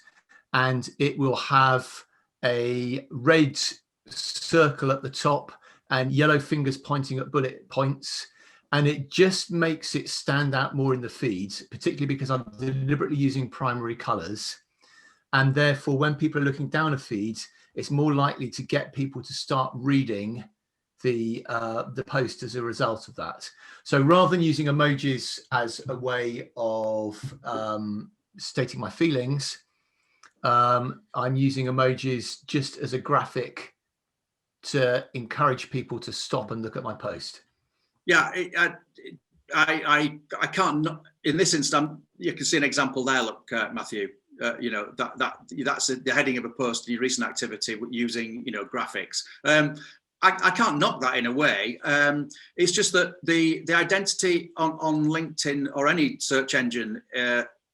and it will have a red circle at the top and yellow fingers pointing at bullet points. And it just makes it stand out more in the feeds, particularly because I'm deliberately using primary colors. And therefore, when people are looking down a feed, it's more likely to get people to start reading the post as a result of that. So rather than using emojis as a way of stating my feelings, I'm using emojis just as a graphic to encourage people to stop and look at my post. Yeah, I can't. In this instance, you can see an example there. Look, Matthew. You know that's the heading of a post. Your recent activity using graphics. I can't knock that in a way. It's just that the identity on LinkedIn or any search engine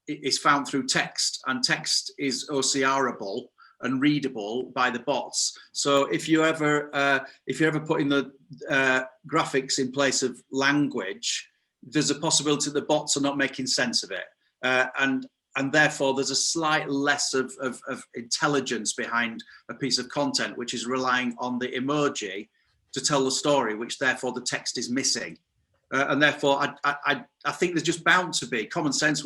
is found through text, and text is OCRable and readable by the bots. So if you ever put in the graphics in place of language, there's a possibility the bots are not making sense of it, and therefore there's a slight less of intelligence behind a piece of content, which is relying on the emoji to tell the story, which therefore the text is missing. And therefore I think there's just bound to be, common sense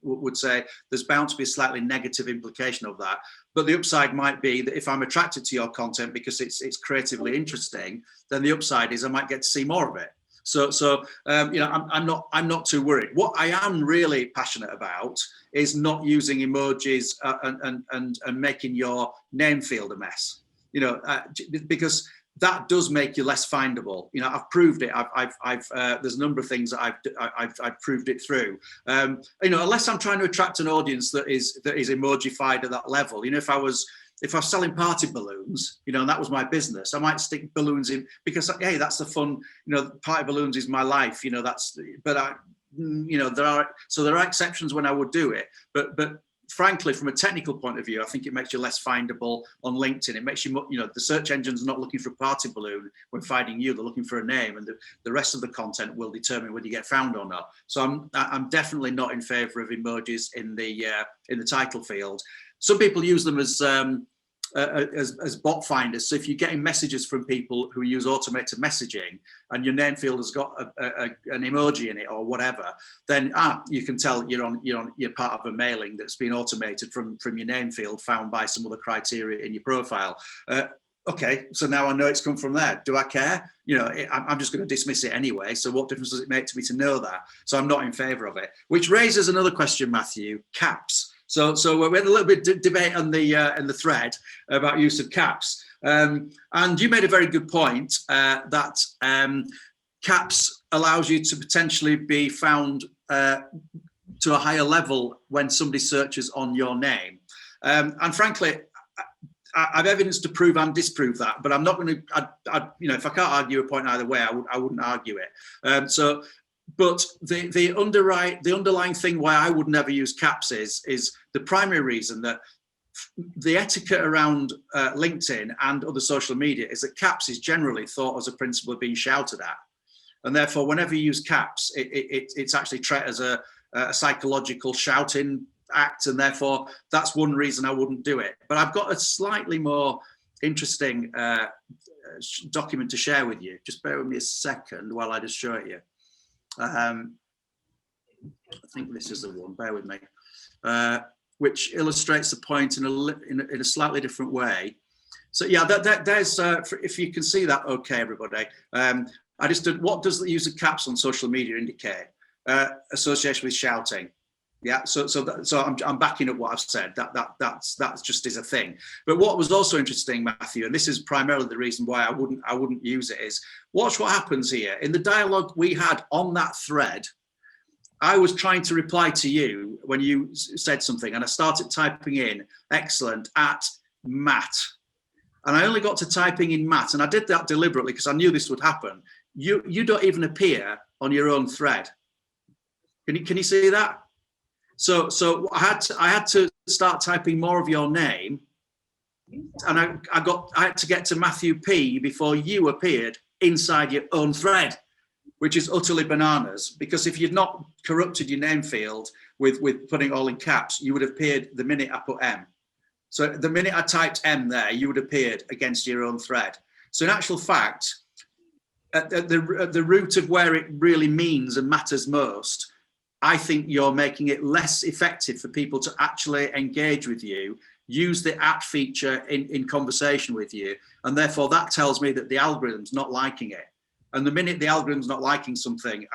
would say there's bound to be a slightly negative implication of that. But the upside might be that if I'm attracted to your content because it's creatively interesting, then the upside is I might get to see more of it. So I'm not too worried. What I am really passionate about is not using emojis and making your name field a mess. Because that does make you less findable. I've proved it. There's a number of things that I've proved it through. Unless I'm trying to attract an audience that is emojified at that level. If I was selling party balloons, and that was my business, I might stick balloons in because, hey, that's the fun. Party balloons is my life. There are exceptions when I would do it, but frankly, from a technical point of view, I think it makes you less findable on LinkedIn. It makes you, the search engine's not looking for a party balloon when finding you; they're looking for a name, and the rest of the content will determine whether you get found or not. So I'm definitely not in favour of emojis in the title field. Some people use them as bot finders. So if you're getting messages from people who use automated messaging and your name field has got an emoji in it or whatever, then you can tell you're part of a mailing that's been automated from your name field, found by some other criteria in your profile. Okay, so now I know it's come from there. Do I care? I'm just going to dismiss it anyway. So what difference does it make to me to know that? So I'm not in favour of it. Which raises another question, Matthew. Caps. So we had a little bit of debate in the thread about use of caps, and you made a very good point that caps allows you to potentially be found to a higher level when somebody searches on your name, and frankly, I've evidence to prove and disprove that, but I'm not going to. If I can't argue a point either way, I wouldn't argue it. But the underlying thing why I would never use caps is the primary reason that the etiquette around LinkedIn and other social media is that caps is generally thought as a principle of being shouted at, and therefore whenever you use caps, it's actually treated as a psychological shouting act, and therefore that's one reason I wouldn't do it. But I've got a slightly more interesting document to share with you. Just bear with me a second while I just show it you. I think this is the one, bear with me, which illustrates the point in a slightly different way. So yeah, there's, if you can see that, okay, everybody. I just did, what does the use of caps on social media indicate? Association with shouting. Yeah, so I'm backing up what I've said. That's just is a thing. But what was also interesting, Matthew, and this is primarily the reason why I wouldn't use it, is watch what happens here in the dialogue we had on that thread. I was trying to reply to you when you said something, and I started typing in excellent at Matt, and I only got to typing in Matt, and I did that deliberately because I knew this would happen. You don't even appear on your own thread. Can you see that? So I had to start typing more of your name, and I had to get to Matthew P before you appeared inside your own thread, which is utterly bananas. Because if you'd not corrupted your name field with putting it all in caps, you would have appeared the minute I put M. So the minute I typed M there, you would have appeared against your own thread. So in actual fact, at the root of where it really means and matters most, I think you're making it less effective for people to actually engage with you, use the at feature in conversation with you. And therefore that tells me that the algorithm's not liking it. And the minute the algorithm's not liking something,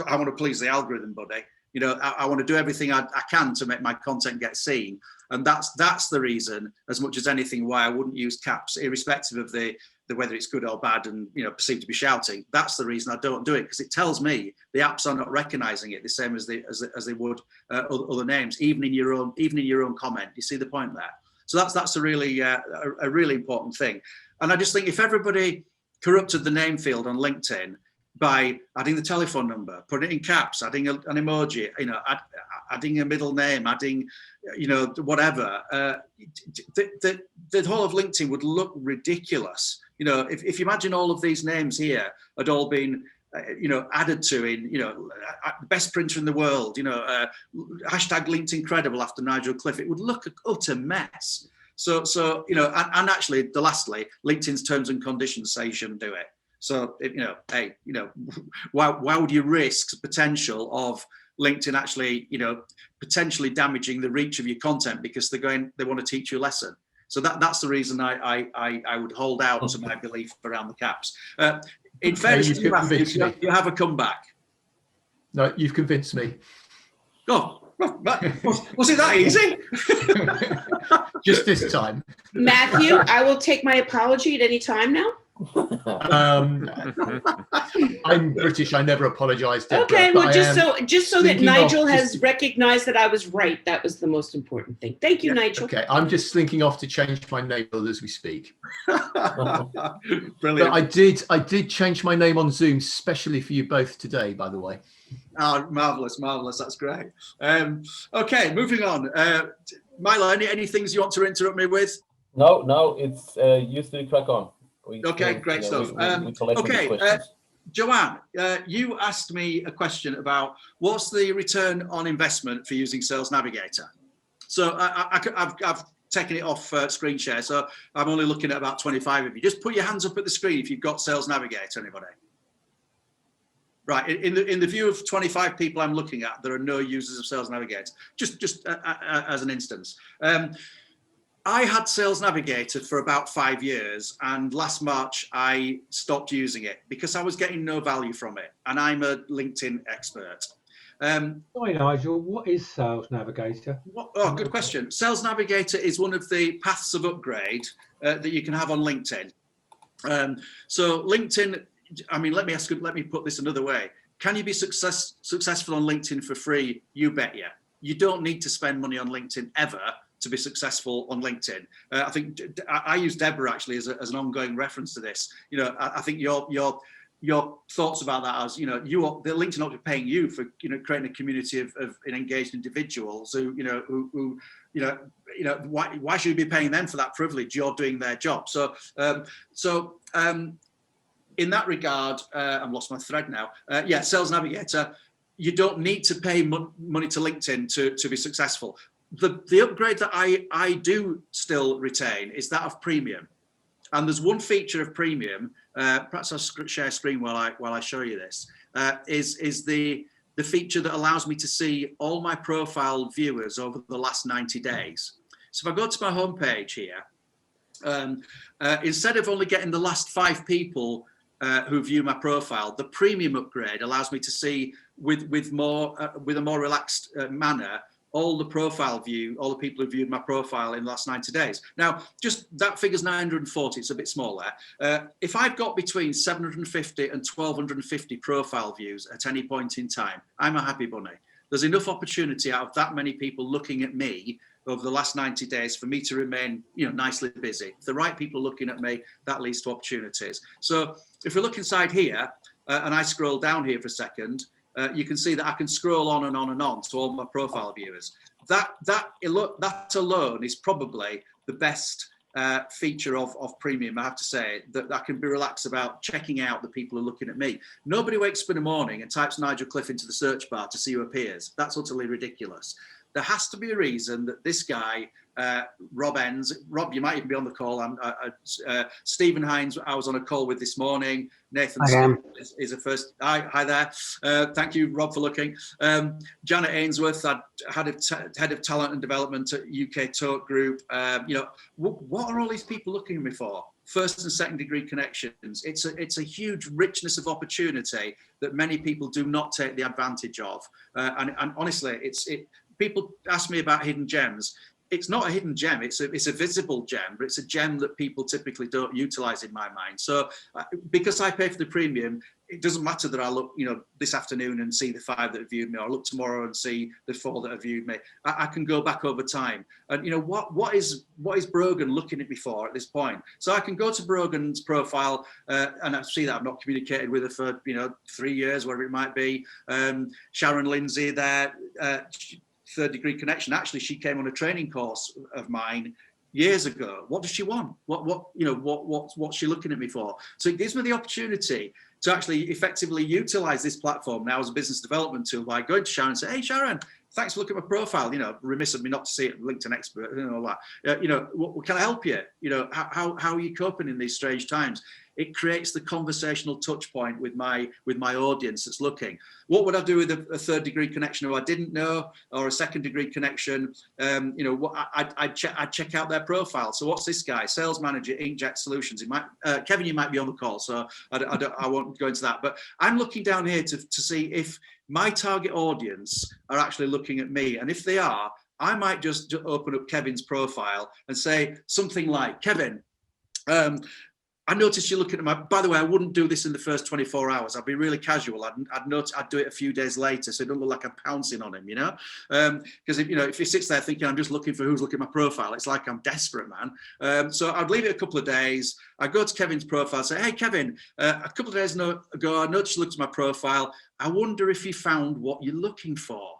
I want to please the algorithm, buddy. You know, I want to do everything I can to make my content get seen. And that's the reason, as much as anything, why I wouldn't use caps, irrespective of the whether it's good or bad and, you know, perceived to be shouting. That's the reason I don't do it, because it tells me the apps are not recognizing it the same as they would other names, even in your own comment. You see the point there? So that's a really important thing. And I just think if everybody corrupted the name field on LinkedIn by adding the telephone number, putting it in caps, adding an emoji, you know, adding a middle name, adding, you know, whatever, the whole of LinkedIn would look ridiculous. You know, if you imagine all of these names here had all been, you know, added to in, you know, best printer in the world, you know, hashtag LinkedIn credible after Nigel Cliffe, it would look an utter mess. So you know, and actually, lastly, LinkedIn's terms and conditions say you shouldn't do it. So, you know, hey, you know, why would you risk the potential of LinkedIn actually, you know, potentially damaging the reach of your content because they want to teach you a lesson? So that's the reason I would hold out to my belief around the caps. In fairness, you have a comeback. No, you've convinced me. Oh, was it that easy? Just this time. Matthew, I will take my apology at any time now. I'm British. I never apologise. Okay, well, just so that Nigel has recognized that I was right. That was the most important thing. Thank you, Nigel. Okay, I'm just slinking off to change my name as we speak. Brilliant. But I did change my name on Zoom specially for you both today, by the way. Oh, marvelous! That's great. Okay, moving on. Milo, any things you want to interrupt me with? No, it's used to crack on. Okay, great stuff. Okay, Joanne, you asked me a question about what's the return on investment for using Sales Navigator. So I've taken it off screen share, so I'm only looking at about 25 of you. Just put your hands up at the screen if you've got Sales Navigator, anybody? Right, in the view of 25 people I'm looking at, there are no users of Sales Navigator, just as an instance. I had Sales Navigator for about 5 years, and last March I stopped using it because I was getting no value from it, and I'm a LinkedIn expert. Sorry, Nigel, what is Sales Navigator? Good question. Sales Navigator is one of the paths of upgrade that you can have on LinkedIn. So LinkedIn, I mean, let me put this another way. Can you be successful on LinkedIn for free? You bet you. You don't need to spend money on LinkedIn ever to be successful on LinkedIn. I think I use Deborah actually as an ongoing reference to this. You know, I think your thoughts about that as, you know, the LinkedIn ought to be paying you for, you know, creating a community of engaged individuals who why should you be paying them for that privilege? You're doing their job. So in that regard, I've lost my thread now. Sales Navigator, you don't need to pay money to LinkedIn to be successful. The upgrade that I do still retain is that of premium, and there's one feature of premium. Perhaps I'll share screen while I show you this. Is the feature that allows me to see all my profile viewers over the last 90 days. So if I go to my homepage here, instead of only getting the last 5 people who view my profile, the premium upgrade allows me to see with a more relaxed manner all the people who viewed my profile in the last 90 days. Now, just that figure's 940, it's a bit smaller. If I've got between 750 and 1250 profile views at any point in time, I'm a happy bunny. There's enough opportunity out of that many people looking at me over the last 90 days for me to remain, nicely busy. If the right people looking at me, that leads to opportunities. So if we look inside here, and I scroll down here for a second, you can see that I can scroll on and on and on to all my profile viewers. That alone is probably the best feature of premium, I have to say, that I can be relaxed about checking out the people who are looking at me. Nobody wakes up in the morning and types Nigel Cliffe into the search bar to see who appears. That's utterly ridiculous. There has to be a reason that this guy, Rob Enns, Rob, you might even be on the call. Stephen Hines, I was on a call with this morning. Nathan Scott is a first. Hi there. Thank you, Rob, for looking. Janet Ainsworth, head of talent and development at UK Talk Group. What are all these people looking at me for? First and second degree connections. It's a huge richness of opportunity that many people do not take the advantage of. And honestly, people ask me about hidden gems. It's not a hidden gem, it's a visible gem, but it's a gem that people typically don't utilize in my mind. So because I pay for the premium, it doesn't matter that I look, this afternoon and see the 5 that have viewed me, or I look tomorrow and see the 4 that have viewed me. I can go back over time. And what is Brogan looking at me for at this point? So I can go to Brogan's profile and I see that I've not communicated with her for 3 years, whatever it might be. Sharon Lindsay there. Third degree connection. Actually, she came on a training course of mine years ago. What does she want? What's she looking at me for? So it gives me the opportunity to actually effectively utilize this platform now as a business development tool by going to Sharon and say, hey, Sharon, thanks for looking at my profile. Remiss of me not to see it, LinkedIn expert, and all that. What can I help you? How are you coping in these strange times? It creates the conversational touch point with my audience that's looking. What would I do with a third degree connection who I didn't know, or a second degree connection? I'd check out their profile. So what's this guy? Sales manager, Inkjet Solutions. Kevin, you might be on the call, so I won't go into that. But I'm looking down here to see if my target audience are actually looking at me, and if they are, I might just open up Kevin's profile and say something like, Kevin, I noticed you're looking at by the way, I wouldn't do this in the first 24 hours. I'd be really casual. I'd do it a few days later, so it don't look like I'm pouncing on him, because if he sits there thinking I'm just looking for who's looking at my profile, it's like I'm desperate, man. So I'd leave it a couple of days. I go to Kevin's profile, say, hey, Kevin, a couple of days ago, I noticed you looked at my profile. I wonder if you found what you're looking for.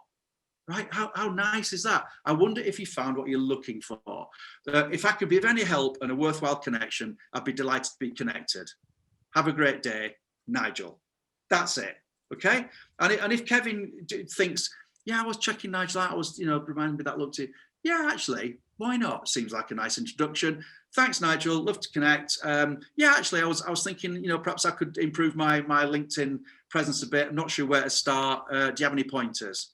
Right? How nice is that? I wonder if you found what you're looking for. If I could be of any help and a worthwhile connection, I'd be delighted to be connected. Have a great day, Nigel. That's it. Okay? And if Kevin thinks, yeah, I was checking Nigel out, I was, reminding me that looked at, yeah, actually, why not? Seems like a nice introduction. Thanks, Nigel. Love to connect. Yeah, actually, I was thinking, perhaps I could improve my LinkedIn presence a bit. I'm not sure where to start. Do you have any pointers?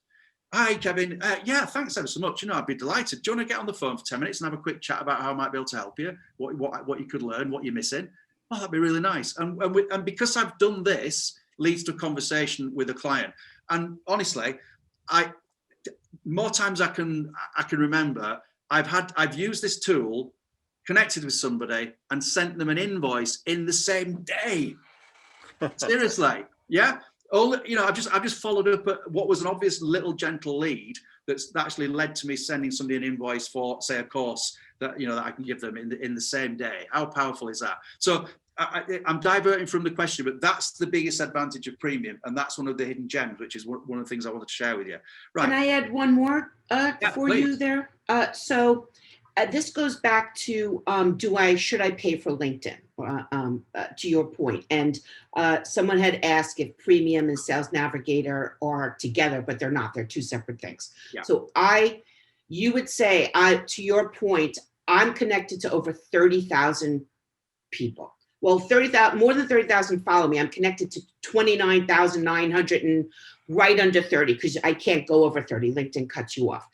Hi, Kevin. Yeah, thanks ever so much. I'd be delighted. Do you want to get on the phone for 10 minutes and have a quick chat about how I might be able to help you? What you could learn, what you're missing? Oh, that'd be really nice. And because I've done this, leads to a conversation with a client. And honestly, more times I can remember, I've used this tool, connected with somebody, and sent them an invoice in the same day. Seriously, yeah. I've just followed up at what was an obvious little gentle lead that's actually led to me sending somebody an invoice for, say, a course that that I can give them in the same day. How powerful is that? So I'm diverting from the question, but that's the biggest advantage of premium, and that's one of the hidden gems, which is one of the things I wanted to share with you. Right? Can I add one more for please. you there? So this goes back to should I pay for LinkedIn? To your point, and someone had asked if Premium and Sales Navigator are together, but they're not. They're two separate things. Yeah. So you would say, to your point, I'm connected to over 30,000 people. Well, 30,000, more than 30,000 follow me. I'm connected to 29,900 and right under 30 because I can't go over 30. LinkedIn cuts you off.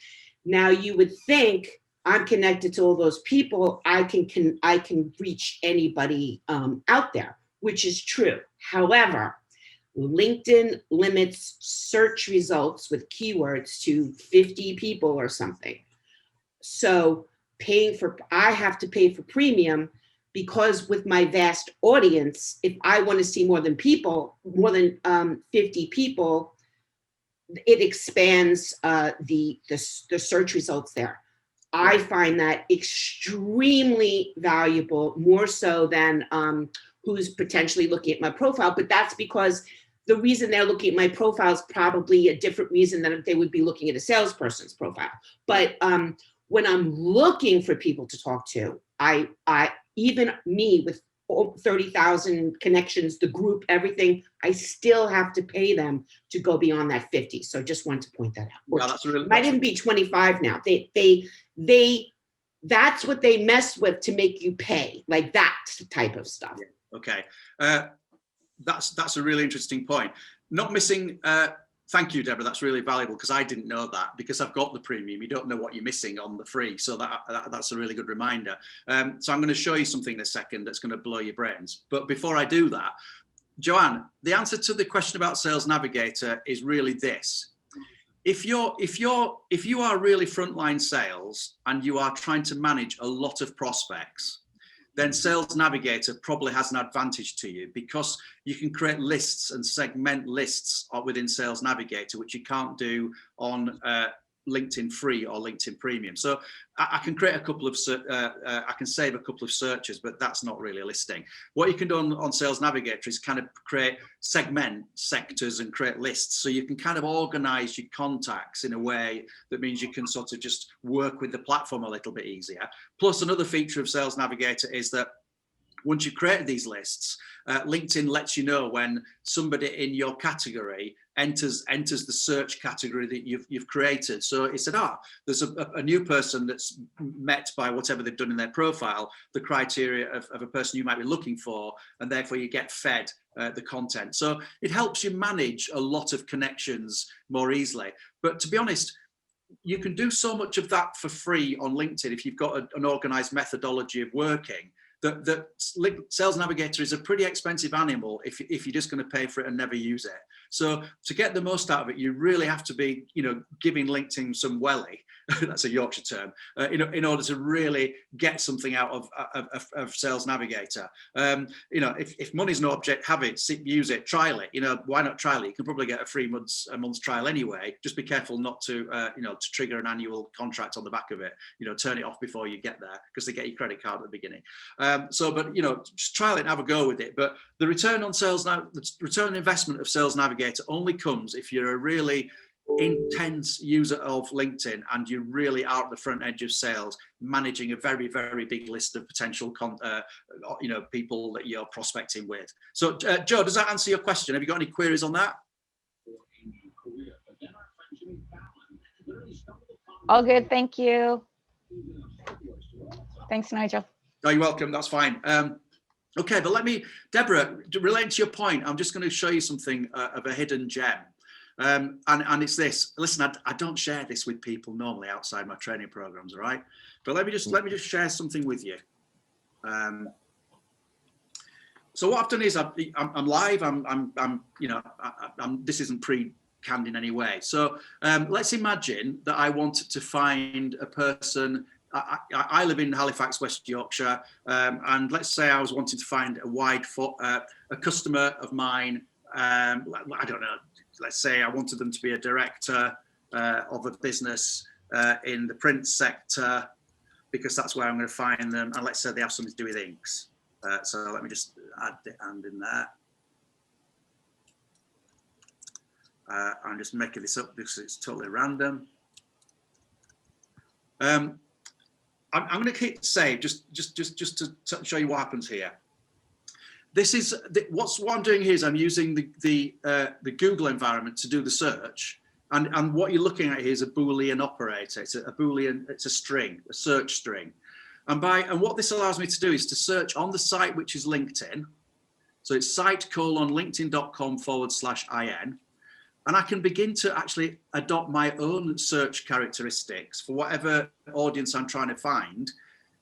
Now you would think, I'm connected to all those people, I can reach anybody out there, which is true. However, LinkedIn limits search results with keywords to 50 people or something. So I have to pay for premium, because with my vast audience, if I want to see more than 50 people, it expands the search results there. I find that extremely valuable, more so than who's potentially looking at my profile. But that's because the reason they're looking at my profile is probably a different reason than if they would be looking at a salesperson's profile. But when I'm looking for people to talk to, I even me with 30,000 connections, the group, everything, I still have to pay them to go beyond that 50. So just wanted to point that out. Well, that's really, might even be 25 now. That's what they mess with to make you pay, like that type of stuff. Yeah. Okay, that's a really interesting point. Not missing. Thank you, Deborah. That's really valuable, because I didn't know that, because I've got the premium. You don't know what you're missing on the free. So that's a really good reminder. So I'm going to show you something in a second that's going to blow your brains. But before I do that, Joanne, the answer to the question about Sales Navigator is really this. If you are really frontline sales and you are trying to manage a lot of prospects, then Sales Navigator probably has an advantage to you, because you can create lists and segment lists within Sales Navigator, which you can't do on LinkedIn Free or LinkedIn Premium. So I can create a couple of, I can save a couple of searches, but that's not really a listing. What you can do on Sales Navigator is kind of create segment sectors and create lists. So you can kind of organize your contacts in a way that means you can sort of just work with the platform a little bit easier. Plus, another feature of Sales Navigator is that once you've created these lists, LinkedIn lets you know when somebody in your category enters the search category that you've created. So it said, there's a new person that's met by whatever they've done in their profile, the criteria of a person you might be looking for, and therefore you get fed the content. So it helps you manage a lot of connections more easily. But to be honest, you can do so much of that for free on LinkedIn if you've got an organized methodology of working. That Sales Navigator is a pretty expensive animal if you're just going to pay for it and never use it. So to get the most out of it, you really have to be, giving LinkedIn some welly. That's a Yorkshire term, in order to really get something out of Sales Navigator. If money's no object, have it, use it, trial it. Why not trial it? You can probably get a month's trial anyway. Just be careful not to, to trigger an annual contract on the back of it. Turn it off before you get there, because they get your credit card at the beginning. Just trial it and have a go with it. But the return on the return on investment of Sales Navigator only comes if you're a really intense user of LinkedIn and you really are at the front edge of sales, managing a very, very big list of potential people that you're prospecting with. So Joe, does that answer your question? Have you got any queries on that? All good, thank you. Thanks, Nigel. Oh, you're welcome, that's fine. Okay, but Deborah, relating to your point, I'm just going to show you something of a hidden gem. And it's this. Listen, I don't share this with people normally outside my training programs, all right? But let me just share something with you. So what I've done is I'm live. This isn't pre-canned in any way. So let's imagine that I wanted to find a person. I live in Halifax, West Yorkshire, and let's say I was wanting to find a customer of mine. I don't know. Let's say I wanted them to be a director of a business in the print sector, because that's where I'm going to find them. And let's say they have something to do with inks. So let me just add the and in there. I'm just making this up because it's totally random. I'm going to hit save just to show you what happens here. This is what I'm doing here is I'm using the Google environment to do the search, and what you're looking at here is a Boolean operator. It's a Boolean. It's a string, a search string, and what this allows me to do is to search on the site which is LinkedIn. So it's site:linkedin.com/in, and I can begin to actually adopt my own search characteristics for whatever audience I'm trying to find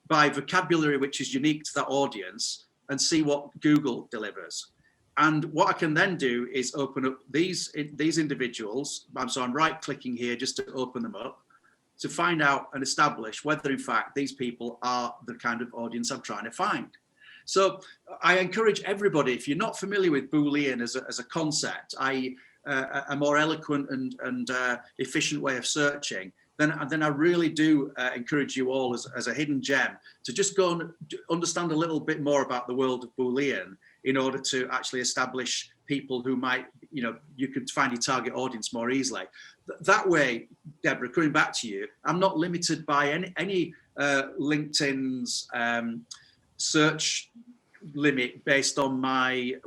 by vocabulary which is unique to that audience, and see what Google delivers. And what I can then do is open up these individuals. So I'm right clicking here just to open them up to find out and establish whether in fact these people are the kind of audience I'm trying to find. So I encourage everybody, if you're not familiar with Boolean as a concept, i.e. a more eloquent and efficient way of searching, then I really do encourage you all as a hidden gem to just go and understand a little bit more about the world of Boolean in order to actually establish people who might, you could find your target audience more easily. That way, Deborah, coming back to you, I'm not limited by any LinkedIn's search limit based on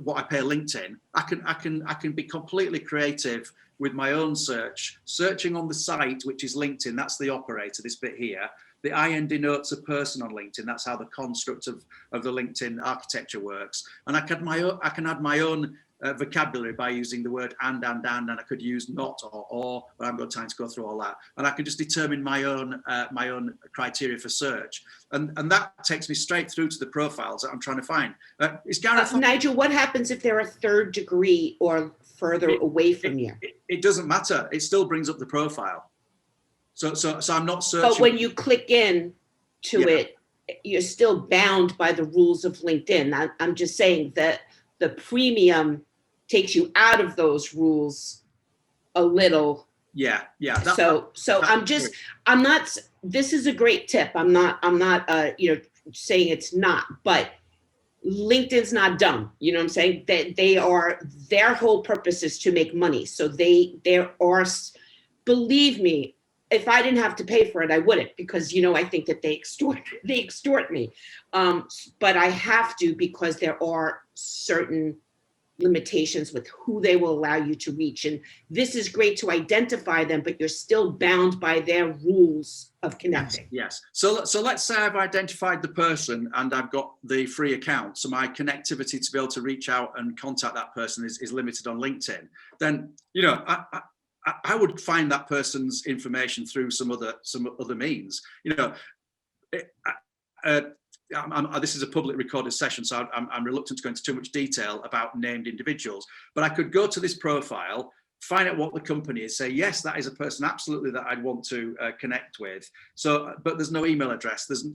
what I pay LinkedIn. I can be completely creative with my own searching on the site, which is LinkedIn. That's the operator, this bit here. The IN denotes a person on LinkedIn. That's how the construct of the LinkedIn architecture works. And I can add my own vocabulary by using the word and I could use not or, but I haven't got time to go through all that. And I can just determine my own criteria for search. And that takes me straight through to the profiles that I'm trying to find. Is Gareth? Nigel, what happens if they're a third degree or further away from you? It doesn't matter. It still brings up the profile. So I'm not searching. But when you click in to it, you're still bound by the rules of LinkedIn. I'm just saying that the premium takes you out of those rules a little. Yeah. So I'm not, this is a great tip. I'm not saying it's not, but LinkedIn's not dumb. You know what I'm saying? That their whole purpose is to make money. So there are, believe me, if I didn't have to pay for it, I wouldn't, because, I think that they extort me. But I have to, because there are certain limitations with who they will allow you to reach. And this is great to identify them, but you're still bound by their rules of connecting. Yes. So let's say I've identified the person and I've got the free account. So my connectivity to be able to reach out and contact that person is limited on LinkedIn. Then, I would find that person's information through some other means. This is a public recorded session, so I'm reluctant to go into too much detail about named individuals. But I could go to this profile, find out what the company is, say yes, that is a person absolutely that I'd want to connect with. So, but there's no email address. There's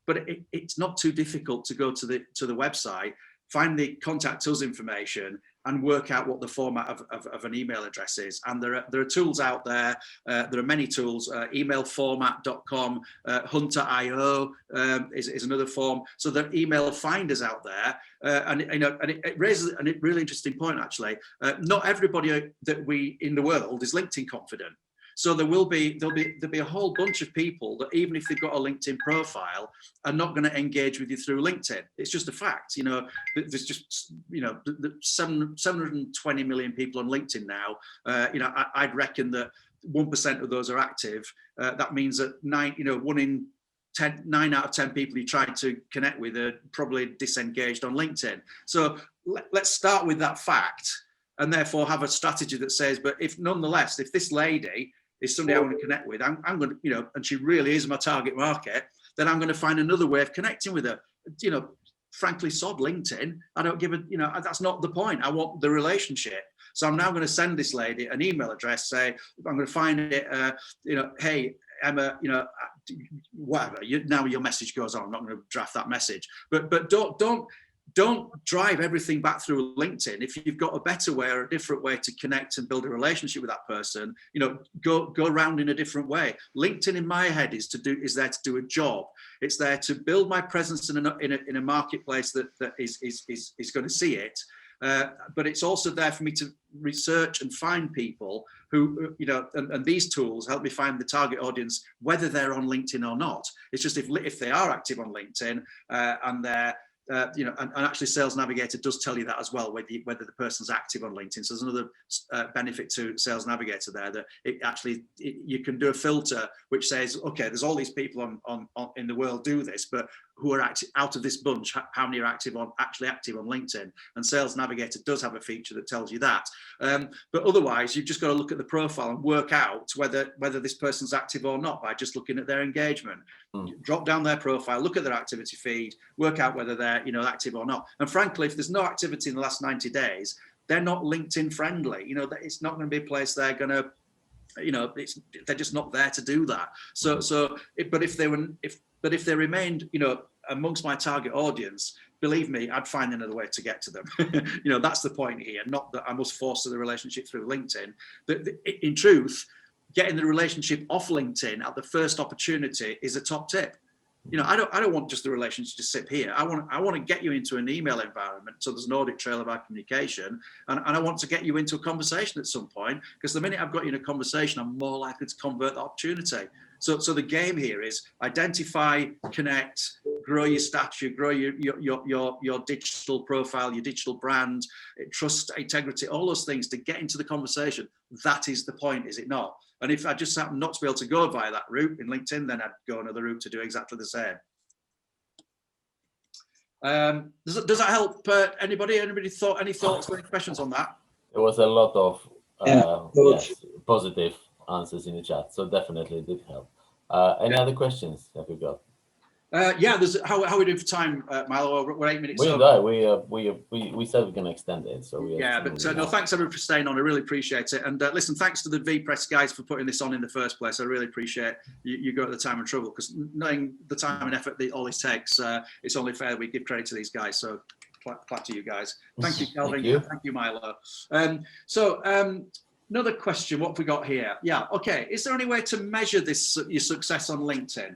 but it's not too difficult to go to the website, find the contact us information, and work out what the format of an email address is. And there are tools out there. There are many tools. Emailformat.com, Hunter.io is another form. So there are email finders out there, and it raises a really interesting point actually. Not everybody that we in the world is LinkedIn confident. So there'll be a whole bunch of people that even if they've got a LinkedIn profile are not going to engage with you through LinkedIn. It's just a fact. There's just 720 million people on LinkedIn now. I'd reckon that 1% of those are active. That means that 9 out of 10 people you try to connect with are probably disengaged on LinkedIn. So let's start with that fact, and therefore have a strategy that says, but if nonetheless, if this lady is somebody I want to connect with, I'm going to, and she really is my target market, then I'm going to find another way of connecting with her. Frankly, sod LinkedIn. I don't give a, that's not the point. I want the relationship. So I'm now going to send this lady an email address, say, I'm going to find it, hey, Emma, whatever. Now your message goes on. I'm not going to draft that message, but don't drive everything back through LinkedIn. If you've got a better way or a different way to connect and build a relationship with that person, go around in a different way. LinkedIn in my head is there to do a job. It's there to build my presence in a marketplace that is going to see it. But it's also there for me to research and find people who, and these tools help me find the target audience, whether they're on LinkedIn or not. It's just if they are active on LinkedIn and they're, and actually Sales Navigator does tell you that as well, whether the person's active on LinkedIn. So there's another benefit to Sales Navigator there, that you can do a filter which says, okay, there's all these people on in the world do this, but who are active out of this bunch, how many are actually active on LinkedIn, and Sales Navigator does have a feature that tells you that. But otherwise, you've just got to look at the profile and work out whether this person's active or not by just looking at their engagement. Drop down their profile, look at their activity feed, work out whether they're active or not. And frankly, if there's no activity in the last 90 days, they're not LinkedIn friendly. It's not going to be a place they're going to, they're just not there to do that. But if they remained, amongst my target audience, believe me, I'd find another way to get to them. That's the point here. Not that I must foster the relationship through LinkedIn. But in truth, getting the relationship off LinkedIn at the first opportunity is a top tip. I don't want just the relationship to sit here. I want to get you into an email environment, so there's an audit trail of our communication, and I want to get you into a conversation at some point, because the minute I've got you in a conversation, I'm more likely to convert the opportunity. So the game here is identify, connect, grow your stature, grow your digital profile, your digital brand, trust, integrity, all those things to get into the conversation. That is the point, is it not? And if I just happen not to be able to go via that route in LinkedIn, then I'd go another route to do exactly the same. Does that help anybody? Anybody any thoughts, any questions on that? There was a lot of yes, positive answers in the chat, so definitely it did help. Any other questions have you got? Yeah, there's how are we doing for time, Milo? We're 8 minutes over. We said we're going to extend it, so we yeah. But no, thanks everyone for staying on. I really appreciate it. And listen, thanks to the VPress guys for putting this on in the first place. I really appreciate you go at the time and trouble, because knowing the time and effort that all this takes, it's only fair we give credit to these guys. So clap to you guys. Thank you, Kelvin. Thank you, Milo. Another question. What have we got here? Yeah. Okay. Is there any way to measure your success on LinkedIn?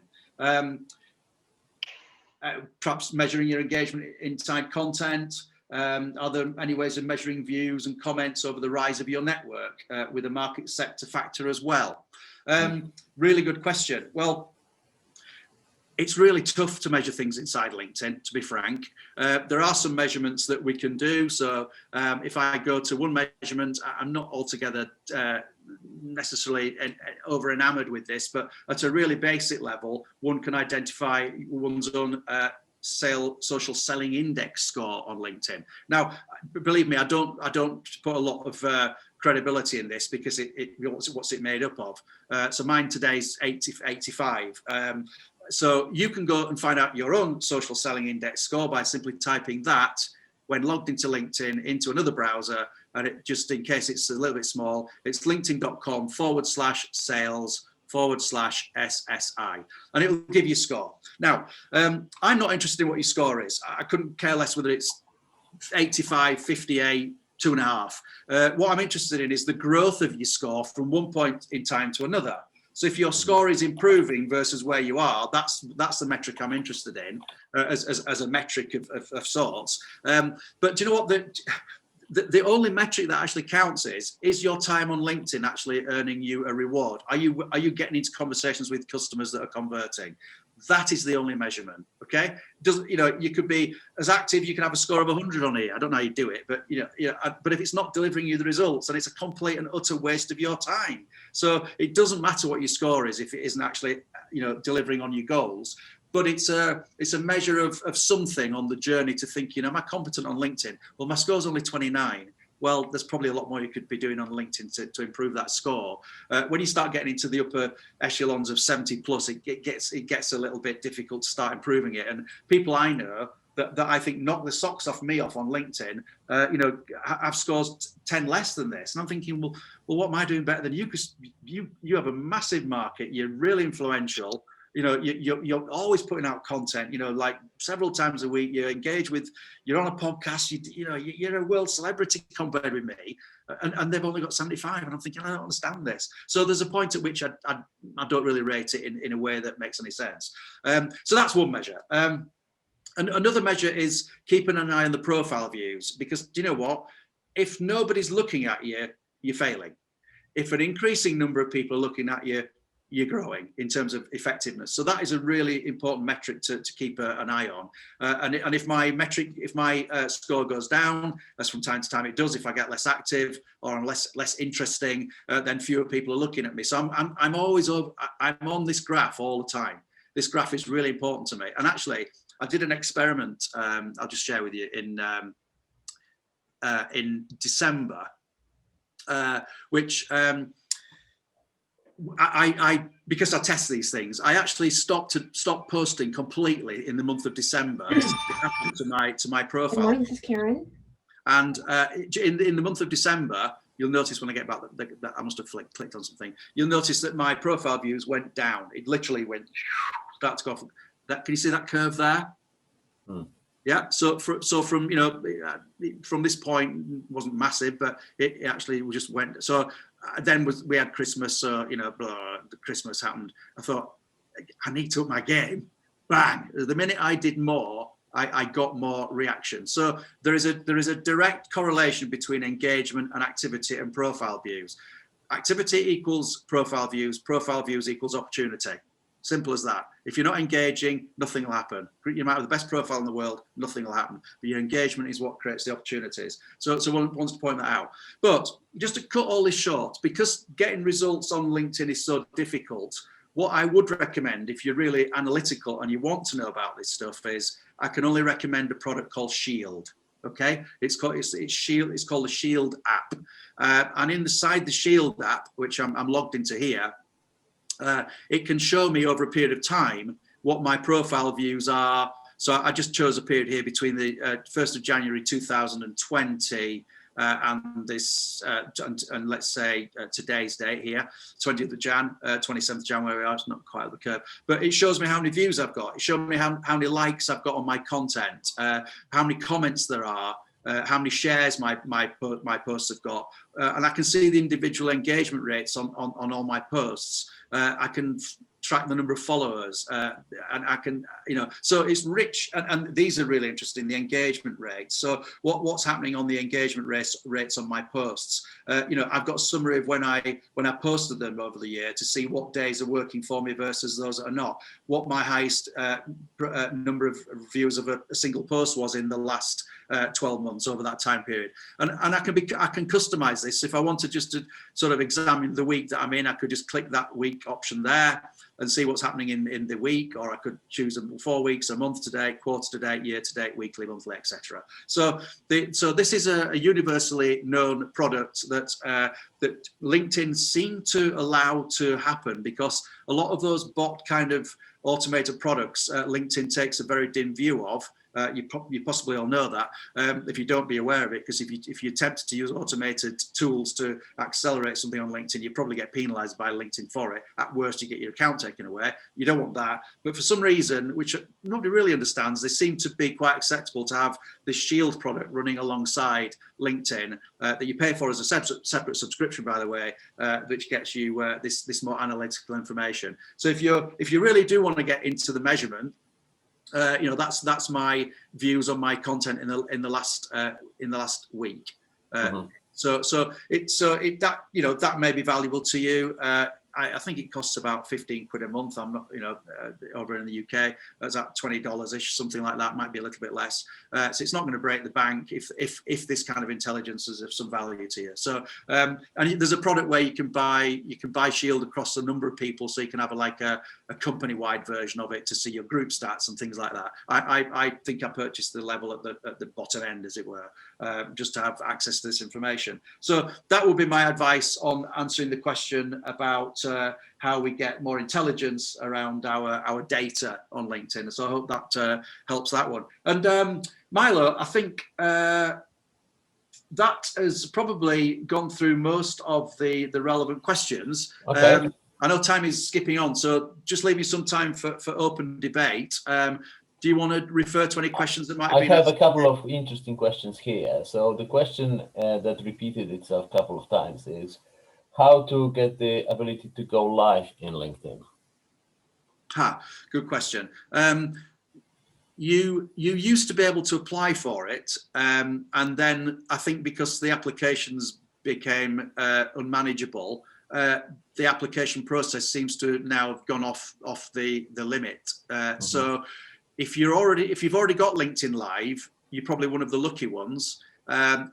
Perhaps measuring your engagement inside content. Are there any ways of measuring views and comments over the rise of your network with a market sector factor as well? Really good question. Well, it's really tough to measure things inside LinkedIn, to be frank. There are some measurements that we can do. So if I go to one measurement, I'm not altogether necessarily over enamored with this, but at a really basic level, one can identify one's own social selling index score on LinkedIn. Now, believe me, I don't put a lot of credibility in this, because what's it made up of? So mine today's 85. So you can go and find out your own social selling index score by simply typing that when logged into LinkedIn into another browser. And it, just in case it's a little bit small, it's linkedin.com/sales/SSI, and it will give you a score. Now, I'm not interested in what your score is. I couldn't care less whether it's 85, 58, 2.5. What I'm interested in is the growth of your score from one point in time to another. So if your score is improving versus where you are, that's the metric I'm interested in as a metric of sorts. But do you know what? The only metric that actually counts is your time on LinkedIn actually earning you a reward? Are you getting into conversations with customers that are converting? That is the only measurement. Okay, you could be as active, you can have a score of 100 on here. I don't know how you do it, but but if it's not delivering you the results, then it's a complete and utter waste of your time. So it doesn't matter what your score is if it isn't actually delivering on your goals. But it's a measure of something on the journey to think, am I competent on LinkedIn? Well, my score's only 29. Well, there's probably a lot more you could be doing on LinkedIn to improve that score. When you start getting into the upper echelons of 70 plus, it gets a little bit difficult to start improving it. And people I know that I think knock the socks off me off on LinkedIn, have scores 10 less than this. And I'm thinking, well, what am I doing better than you? Because you have a massive market, you're really influential. You're always putting out content, like several times a week. You engage with, you're on a podcast, you're a world celebrity compared with me, and they've only got 75. And I'm thinking, I don't understand this. So there's a point at which I don't really rate it in a way that makes any sense. So that's one measure. And another measure is keeping an eye on the profile views, because do you know what? If nobody's looking at you, you're failing. If an increasing number of people are looking at you, you're growing in terms of effectiveness. So that is a really important metric to keep an eye on. And if my score goes down, as from time to time it does, if I get less active or I'm less interesting, then fewer people are looking at me. So I'm on this graph all the time. This graph is really important to me. And actually, I did an experiment. I'll just share with you in December, which I because I test these things, I actually stopped posting completely in the month of December to see what happened to my profile. Good morning, this is Karen. And in the month of December, you'll notice when I get back that I must have clicked on something. You'll notice that my profile views went down. It literally went start to go off. Can you see that curve there? Yeah. So from from this point, it wasn't massive, but it actually just went. So then we had Christmas. So the Christmas happened. I thought I need to up my game. Bang! The minute I did more, I got more reaction. So there is a direct correlation between engagement and activity and profile views. Activity equals profile views equals opportunity. Simple as that. If you're not engaging, nothing will happen. You might have the best profile in the world, nothing will happen. But your engagement is what creates the opportunities. So one wants to point that out. But just to cut all this short, because getting results on LinkedIn is so difficult, what I would recommend if you're really analytical and you want to know about this stuff is I can only recommend a product called Shield. Okay, it's called Shield. It's called the Shield app, and inside the Shield app, which I'm logged into here, it can show me over a period of time what my profile views are. So I just chose a period here between the 1st of January 2020 and this, and let's say today's date here, 20th of Jan, 27th January, it's not quite at the curve, but it shows me how many views I've got. It shows me how many likes I've got on my content, how many comments there are, how many shares my posts have got, and I can see the individual engagement rates on all my posts. I can track the number of followers, and I can, so it's rich, and these are really interesting, the engagement rates. So what's happening on the engagement rates on my posts? I've got a summary of when I posted them over the year to see what days are working for me versus those that are not, what my highest number of views of a single post was in the last 12 months over that time period, and I can customize this. If I wanted just to sort of examine the week that I'm in, I could just click that week option there and see what's happening in the week, or I could choose 4 weeks, a month to date, quarter to date, year to date, weekly, monthly, etc. So this is a universally known product that LinkedIn seem to allow to happen, because a lot of those bot kind of automated products LinkedIn takes a very dim view of. You possibly all know that. If you don't, be aware of it, because if you attempt to use automated tools to accelerate something on LinkedIn, you probably get penalized by LinkedIn for it. At worst, you get your account taken away. You don't want that. But for some reason, which nobody really understands, they seem to be quite acceptable to have this Shield product running alongside LinkedIn that you pay for as a separate subscription, by the way, which gets you this more analytical information. So if you really do want to get into the measurement, that's my views on my content in the last week. So that may be valuable to you. I think it costs about 15 quid a month. I'm not, over in the UK, that's at $20-ish, something like that. Might be a little bit less. So it's not going to break the bank if this kind of intelligence is of some value to you. So and there's a product where you can buy Shield across a number of people, so you can have a company-wide version of it to see your group stats and things like that. I think I purchased the level at the bottom end, as it were, just to have access to this information. So that would be my advice on answering the question about how we get more intelligence around our data on LinkedIn. So I hope that helps that one. And Milo, I think that has probably gone through most of the relevant questions. Okay. I know time is skipping on, so just leave me some time for open debate. Do you want to refer to any questions that might have been I have asked? a couple of interesting questions here. So the question that repeated itself a couple of times is how to get the ability to go live in LinkedIn. Good question. You used to be able to apply for it, and then I think because the applications became unmanageable, the application process seems to now have gone off the limit. So if you've already got LinkedIn Live, you're probably one of the lucky ones.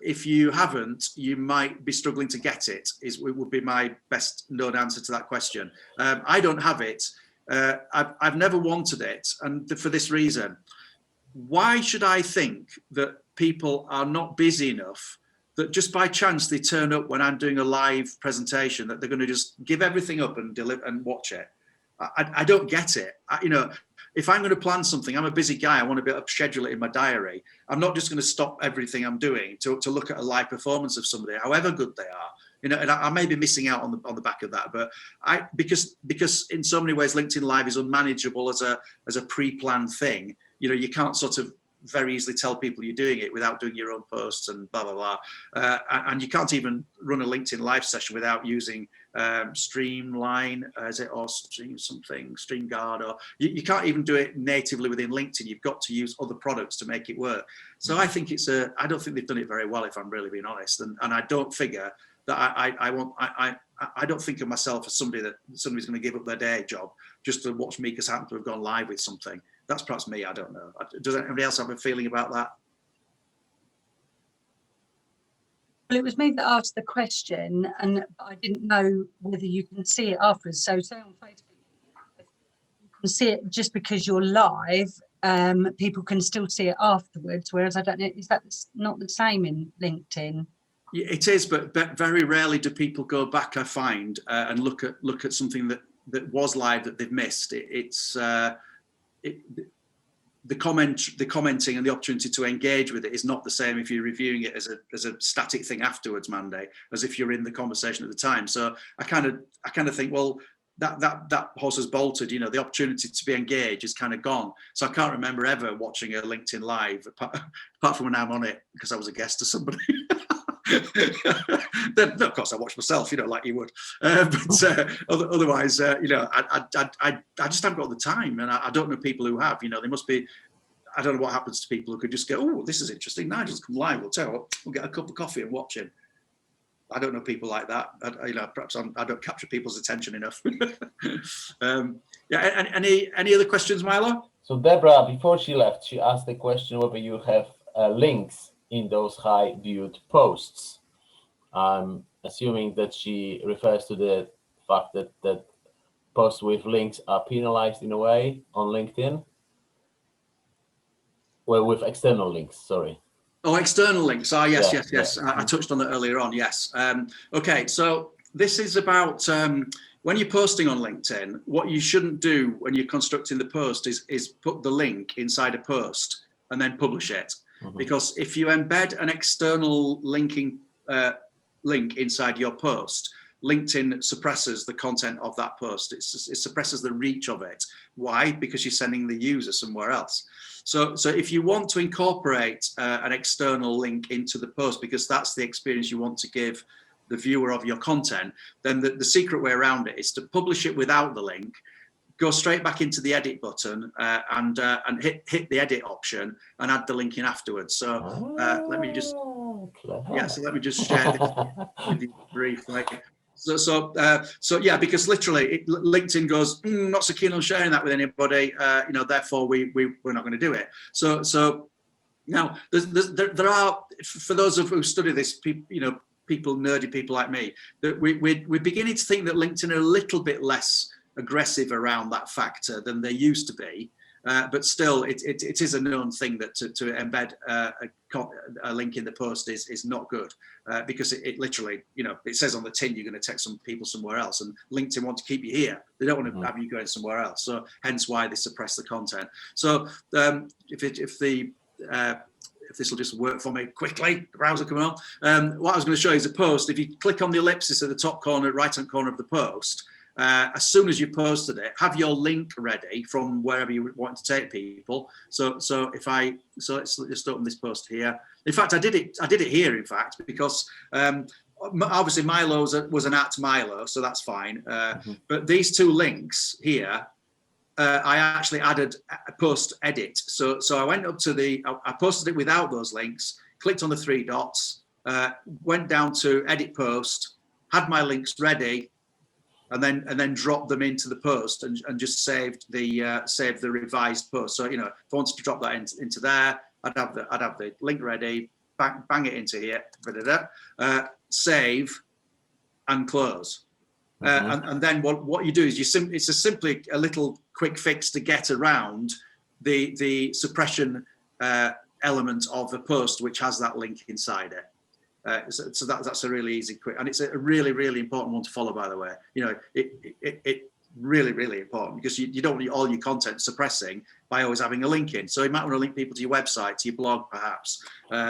If you haven't, you might be struggling to get it. It would be my best known answer to that question. I don't have it. I've never wanted it, and for this reason. why should I think that people are not busy enough that just by chance they turn up when I'm doing a live presentation, that they're going to just give everything up and deliver and watch it? I don't get it. You know, if I'm going to plan something, I'm a busy guy. I want to be able to schedule it in my diary. I'm not just going to stop everything I'm doing to look at a live performance of somebody, however good they are. You know, and I may be missing out on the back of that, but because in so many ways LinkedIn Live is unmanageable as a pre-planned thing. You know, you can't sort of very easily tell people you're doing it without doing your own posts and blah, blah, blah. And you can't even run a LinkedIn Live session without using Streamline, is it, or StreamGuard, or you can't even do it natively within LinkedIn. You've got to use other products to make it work. So I think I don't think they've done it very well, if I'm really being honest. And I don't figure that I don't think of myself as somebody's going to give up their day job just to watch me because I happen to have gone live with something. That's perhaps me. I don't know. Does anybody else have a feeling about that? Well, it was me that asked the question, and I didn't know whether you can see it afterwards. So, say on Facebook, you can see it just because you're live. People can still see it afterwards. Whereas I don't know, is that not the same in LinkedIn? Yeah, it is, but very rarely do people go back, I find, and look at something that was live that they've missed. The commenting and the opportunity to engage with it is not the same if you're reviewing it as a static thing afterwards, Monday, as if you're in the conversation at the time. So I kind of think, well, that horse has bolted. You know, the opportunity to be engaged is kind of gone. So I can't remember ever watching a LinkedIn Live apart from when I'm on it because I was a guest to somebody. Then, of course, I watch myself, you know, like you would. Otherwise, you know, I just haven't got the time, and I don't know people who have. You know, they must be. I don't know what happens to people who could just go, "Oh, this is interesting. Nigel's come live. We'll tell you what, we'll get a cup of coffee and watch him." I don't know people like that. You know, perhaps I don't capture people's attention enough. Yeah. Any other questions, Milo? So Deborah, before she left, she asked the question whether you have links in those high viewed posts. I'm assuming that she refers to the fact that posts with links are penalized in a way on LinkedIn. Well, with external links, sorry. Oh, external links. Yes. Yeah. I touched on that earlier on. Yes. Okay. So this is about when you're posting on LinkedIn, what you shouldn't do when you're constructing the post is put the link inside a post and then publish it. Mm-hmm. Because if you embed an external link inside your post, LinkedIn suppresses the content of that post. It suppresses the reach of it. Why? Because you're sending the user somewhere else. So if you want to incorporate an external link into the post, because that's the experience you want to give the viewer of your content, then the secret way around it is to publish it without the link, go straight back into the edit button and hit the edit option and add the link in afterwards. So let me just share this with you briefly. So yeah, because literally LinkedIn goes, not so keen on sharing that with anybody, you know, therefore we're not going to do it. So now there are, for those of who study this, nerdy people like me, that we're beginning to think that LinkedIn are a little bit less aggressive around that factor than they used to be. But still, it is a known thing that to embed a link in the post is not good because it literally, you know, it says on the tin you're going to take some people somewhere else, and LinkedIn want to keep you here. They don't want to have you going somewhere else. So hence why they suppress the content. So if this will just work for me quickly, the browser coming on. What I was going to show you is a post. If you click on the ellipsis at the top corner, right-hand corner of the post, as soon as you posted it, have your link ready from wherever you want to take people. So let's just open this post here. In fact, I did it here, in fact, because obviously Milo was an @Milo, so that's fine. But these two links here, I actually added a post edit. So I went up to I posted it without those links, clicked on the 3 dots, went down to edit post, had my links ready, and then dropped them into the post and just saved the revised post. So, you know, if I wanted to drop that into there, I'd have the link ready, bang it into here, save and close. And then what you do is it's simply a little quick fix to get around the suppression element of a post which has that link inside it. So that's a really easy, quick, and it's a really, really important one to follow, by the way. It really, really important, because you don't want all your content suppressing by always having a link in. So you might want to link people to your website, to your blog, perhaps.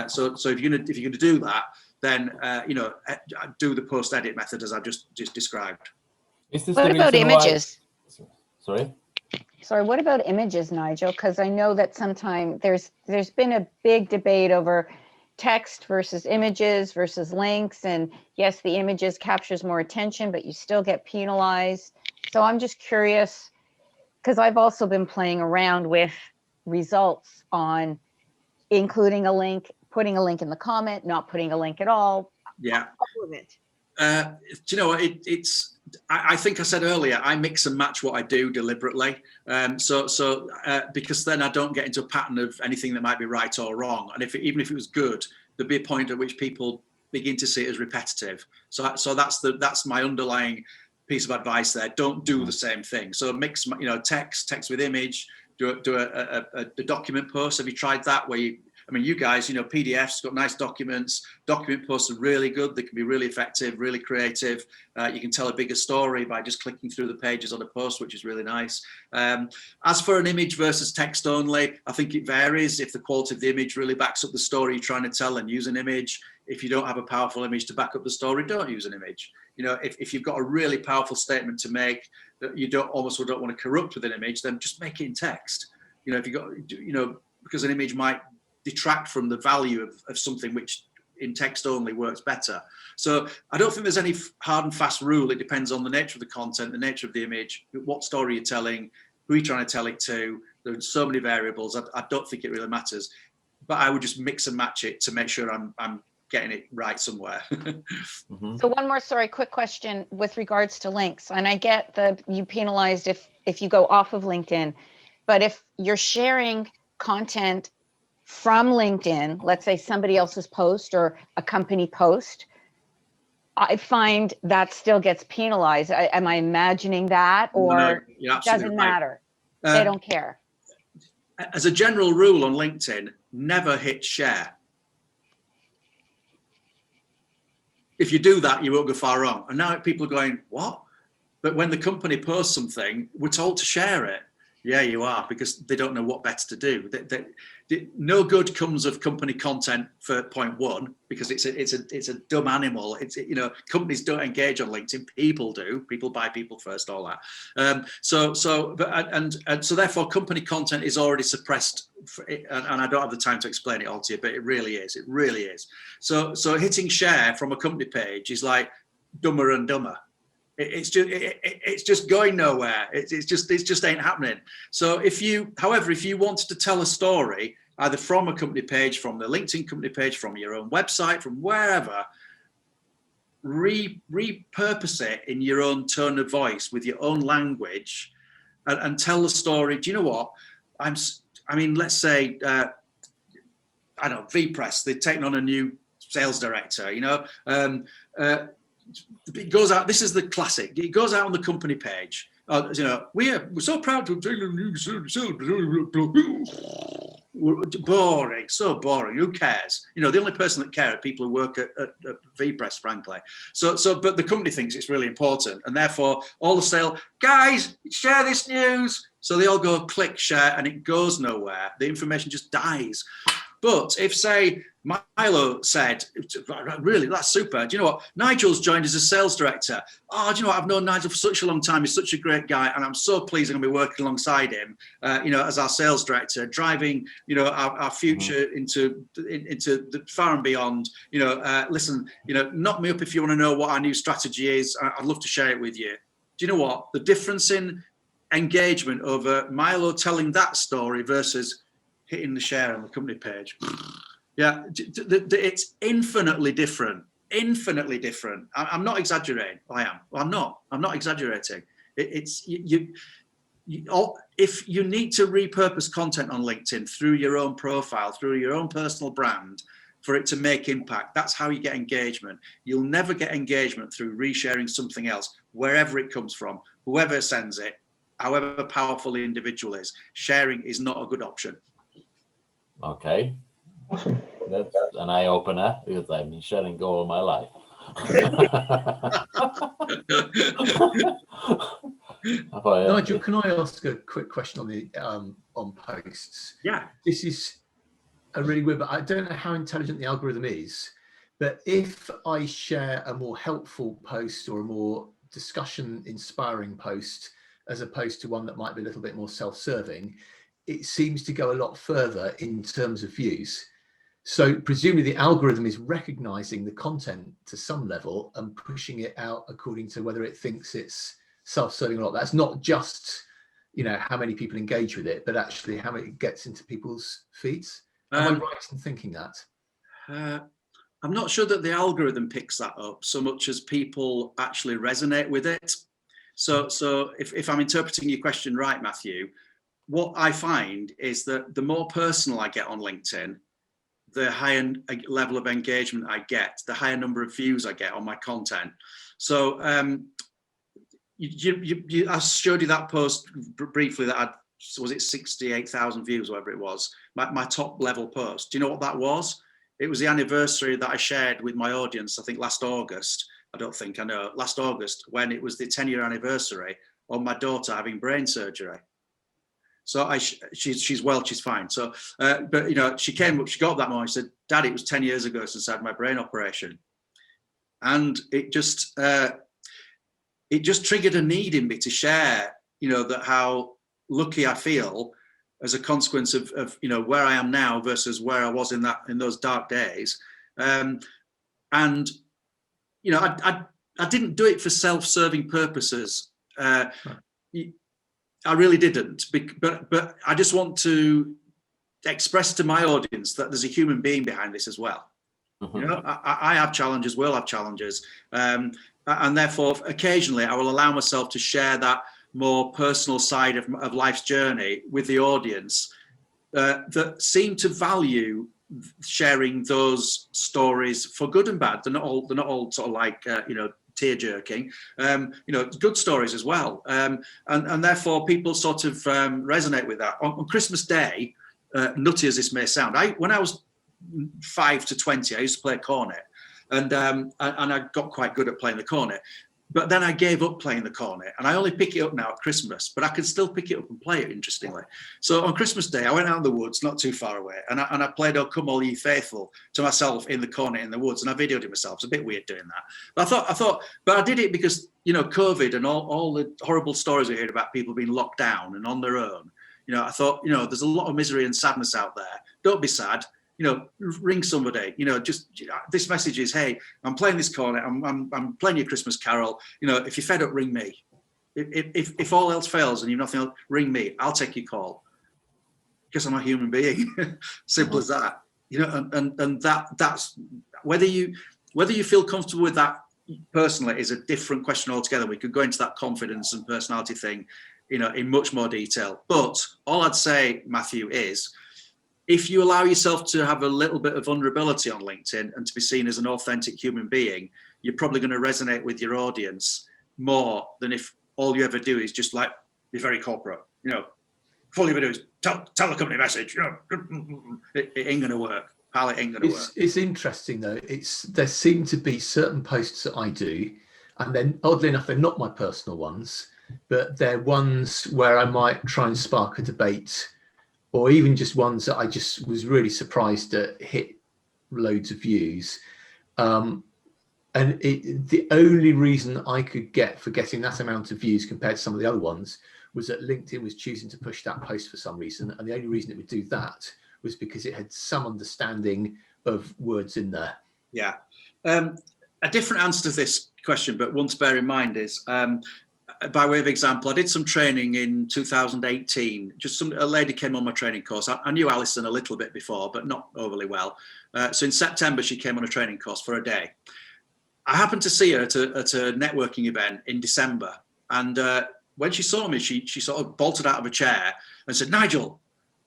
So if you're gonna do that, then do the post edit method as I've just described. Is this What the about reason why- images? Sorry. Sorry, what about images, Nigel? Because I know that sometimes there's been a big debate over text versus images versus links. And yes, the images captures more attention, but you still get penalized. So I'm just curious, because I've also been playing around with results on including a link, putting a link in the comment, not putting a link at all. Yeah. All of it. Do you know what? I think I said earlier, I mix and match what I do deliberately. Because then I don't get into a pattern of anything that might be right or wrong. And even if it was good, there'd be a point at which people begin to see it as repetitive. So that's my underlying piece of advice there. Don't do the same thing. So mix, text with image. Do a document post. Have you tried that? Where you guys, PDFs got nice documents. Document posts are really good. They can be really effective, really creative. You can tell a bigger story by just clicking through the pages on a post, which is really nice. As for an image versus text only, I think it varies. If the quality of the image really backs up the story you're trying to tell, and use an image. If you don't have a powerful image to back up the story, don't use an image. If you've got a really powerful statement to make that you don't want to corrupt with an image, then just make it in text. If you got, because an image might detract from the value of something which in text only works better. So I don't think there's any hard and fast rule. It depends on the nature of the content, the nature of the image, what story you're telling, who you're trying to tell it to. There's so many variables. I don't think it really matters, but I would just mix and match it to make sure I'm getting it right somewhere. So one more, quick question with regards to links. And I get you penalized if you go off of LinkedIn, but if you're sharing content from LinkedIn, let's say somebody else's post or a company post, I find that still gets penalized. Am I imagining that, or No, it doesn't matter? They don't care. As a general rule on LinkedIn, never hit share. If you do that, you won't go far wrong. And now people are going, what? But when the company posts something, we're told to share it. Yeah, you are, because they don't know what better to do. No good comes of company content for point one, because it's a dumb animal. Companies don't engage on LinkedIn. People do. People buy people first. All that. So therefore, company content is already suppressed. And I don't have the time to explain it all to you, but it really is. It really is. So hitting share from a company page is like dumber and dumber. It's just going nowhere. It just ain't happening. So if you wanted to tell a story, either from a company page, from the LinkedIn company page, from your own website, from wherever, repurpose it in your own tone of voice with your own language, and tell the story. Do you know what? Let's say, I don't know, VPress, they've taken on a new sales director, it goes out. This is the classic. It goes out on the company page. We're so proud to have taken a new sales. Boring, so boring. Who cares? The only person that cares are people who work at VPress, frankly. But the company thinks it's really important, and therefore all the sale guys share this news. So they all go click share, and it goes nowhere. The information just dies. But if, say, Milo said, really, that's super. Do you know what? Nigel's joined as a sales director. Oh, do you know what? I've known Nigel for such a long time. He's such a great guy. And I'm so pleased I'm going to be working alongside him, as our sales director, driving, our future into the far and beyond. Listen, knock me up if you want to know what our new strategy is. I'd love to share it with you. Do you know what? The difference in engagement over Milo telling that story versus hitting the share on the company page. Yeah, it's infinitely different. Infinitely different. I'm not exaggerating. I am. Well, I'm not exaggerating. It's you. If you need to repurpose content on LinkedIn through your own profile, through your own personal brand, for it to make impact, that's how you get engagement. You'll never get engagement through resharing something else, wherever it comes from, whoever sends it, however powerful the individual is. Sharing is not a good option. Okay. Awesome. That's an eye opener because I've been sharing Go all my life. Nigel, can I ask a quick question on the on posts? Yeah. This is a really weird, but I don't know how intelligent the algorithm is. But if I share a more helpful post or a more discussion-inspiring post, as opposed to one that might be a little bit more self-serving, it seems to go a lot further in terms of views. So presumably the algorithm is recognizing the content to some level and pushing it out according to whether it thinks it's self-serving or not. That's not just, you know, how many people engage with it, but actually how many gets into people's feeds. Am I right in thinking that? I'm not sure that the algorithm picks that up so much as people actually resonate with it. So if I'm interpreting your question right, Matthew, what I find is that the more personal I get on LinkedIn, the higher level of engagement I get, the higher number of views I get on my content. So I showed you that post briefly that was it 68,000 views, whatever it was, my top level post. Do you know what that was? It was the anniversary that I shared with my audience, I think last August. I don't think I know, last August, when it was the 10-year anniversary of my daughter having brain surgery. So she's well, she's fine. So, but you know, she came up, she got up that morning, she said, "Dad, it was 10 years ago since I had my brain operation." And it just triggered a need in me to share, you know, that how lucky I feel as a consequence of you know, where I am now versus where I was in those dark days. And, you know, I didn't do it for self-serving purposes. I really didn't, but I just want to express to my audience that there's a human being behind this as well. Mm-hmm. You know, I have challenges, we'll have challenges, and therefore occasionally I will allow myself to share that more personal side of life's journey with the audience that seem to value sharing those stories for good and bad. They're not all sort of like you know, tear-jerking, you know, good stories as well, and therefore people sort of resonate with that. On Christmas Day, nutty as this may sound, when I was 5 to 20, I used to play cornet, and I got quite good at playing the cornet. But then I gave up playing the cornet, and I only pick it up now at Christmas, but I can still pick it up and play it, interestingly. So on Christmas Day, I went out in the woods, not too far away, and I played "O Come All Ye Faithful" to myself in the cornet in the woods, and I videoed it myself. It's a bit weird doing that. But I thought, but I did it because, you know, COVID and all the horrible stories we heard about people being locked down and on their own. You know, I thought, you know, there's a lot of misery and sadness out there. Don't be sad. You know, ring somebody. You know, just this message is, hey, I'm playing this cornet. I'm playing your Christmas carol. You know, if you're fed up, ring me. If all else fails and you've nothing else, ring me. I'll take your call because I'm a human being. Simple as that. You know, and that's whether you feel comfortable with that personally is a different question altogether. We could go into that confidence and personality thing, you know, in much more detail. But all I'd say, Matthew, is, if you allow yourself to have a little bit of vulnerability on LinkedIn and to be seen as an authentic human being, you're probably going to resonate with your audience more than if all you ever do is just like be very corporate. You know, all you ever do is tell the company message. You know, it ain't going to work. Pal, it ain't going to work. It's interesting though. There seem to be certain posts that I do, and then oddly enough, they're not my personal ones, but they're ones where I might try and spark a debate, or even just ones that I just was really surprised that hit loads of views. And the only reason I could get for getting that amount of views compared to some of the other ones was that LinkedIn was choosing to push that post for some reason. And the only reason it would do that was because it had some understanding of words in there. Yeah. A different answer to this question, but one to bear in mind is, by way of example, I did some training in 2018. A lady came on my training course. I knew Alison a little bit before, but not overly well. So in September, she came on a training course for a day. I happened to see her at a networking event in December. And when she saw me, she sort of bolted out of a chair and said, "Nigel,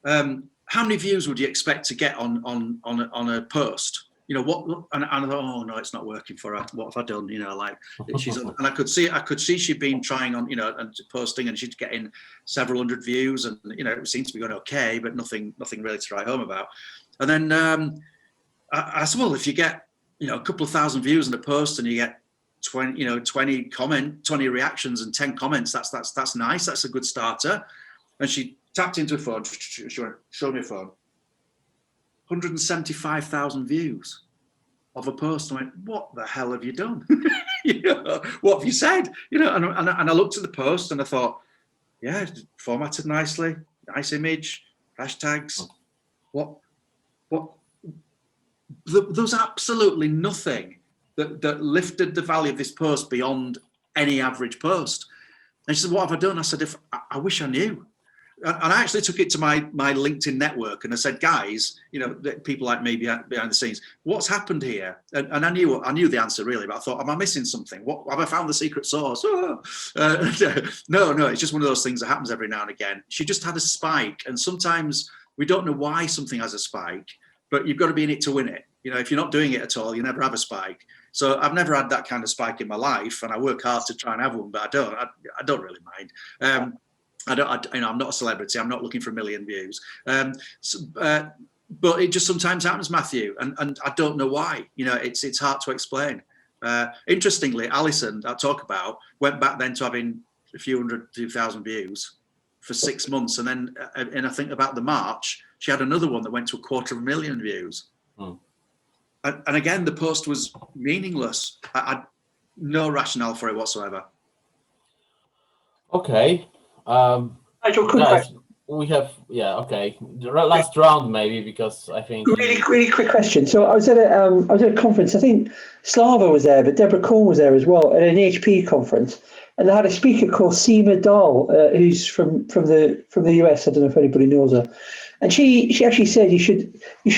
how many views would you expect to get on a post?" you know, what, and I thought, oh no, it's not working for her. What have I done? You know, like she's, and I could see she'd been trying on, you know, and posting, and she'd getting several hundred views, and you know, it seemed to be going okay, but nothing really to write home about. And then I said, well, if you get, you know, a couple of thousand views on a post and you get 20 reactions and 10 comments, that's nice. That's a good starter. And she tapped into her phone. She went, show me a phone. 175,000 views of a post. I went, what the hell have you done? You know, what have you said? You know, and I looked at the post and I thought, yeah, it's formatted nicely, nice image, hashtags. What? There's absolutely nothing that lifted the value of this post beyond any average post. And she said, what have I done? I said, I wish I knew. And I actually took it to my LinkedIn network and I said, guys, you know, people like me behind the scenes, what's happened here? And I knew the answer really, but I thought, am I missing something? What have I found the secret sauce? No, it's just one of those things that happens every now and again. She just had a spike, and sometimes we don't know why something has a spike, but you've got to be in it to win it. You know, if you're not doing it at all, you never have a spike. So I've never had that kind of spike in my life, and I work hard to try and have one, but I don't really mind. You know, I'm not a celebrity. I'm not looking for 1 million views. But it just sometimes happens, Matthew, and I don't know why. You know, it's hard to explain. Interestingly, Alison, I talk about, went back then to having a few hundred, 2,000 views for 6 months, and then, and I think about the March, she had another one that went to 250,000 views. And again, the post was meaningless. I no rationale for it whatsoever. Okay. Nigel, quick Guys, question. we have, yeah, okay. The last round maybe, because I think Really quick question. So I was at a conference. I think Slava was there, but Deborah Korn was there as well at an HP conference, and they had a speaker called Seema Dahl, who's from the US. I don't know if anybody knows her. And she actually said you should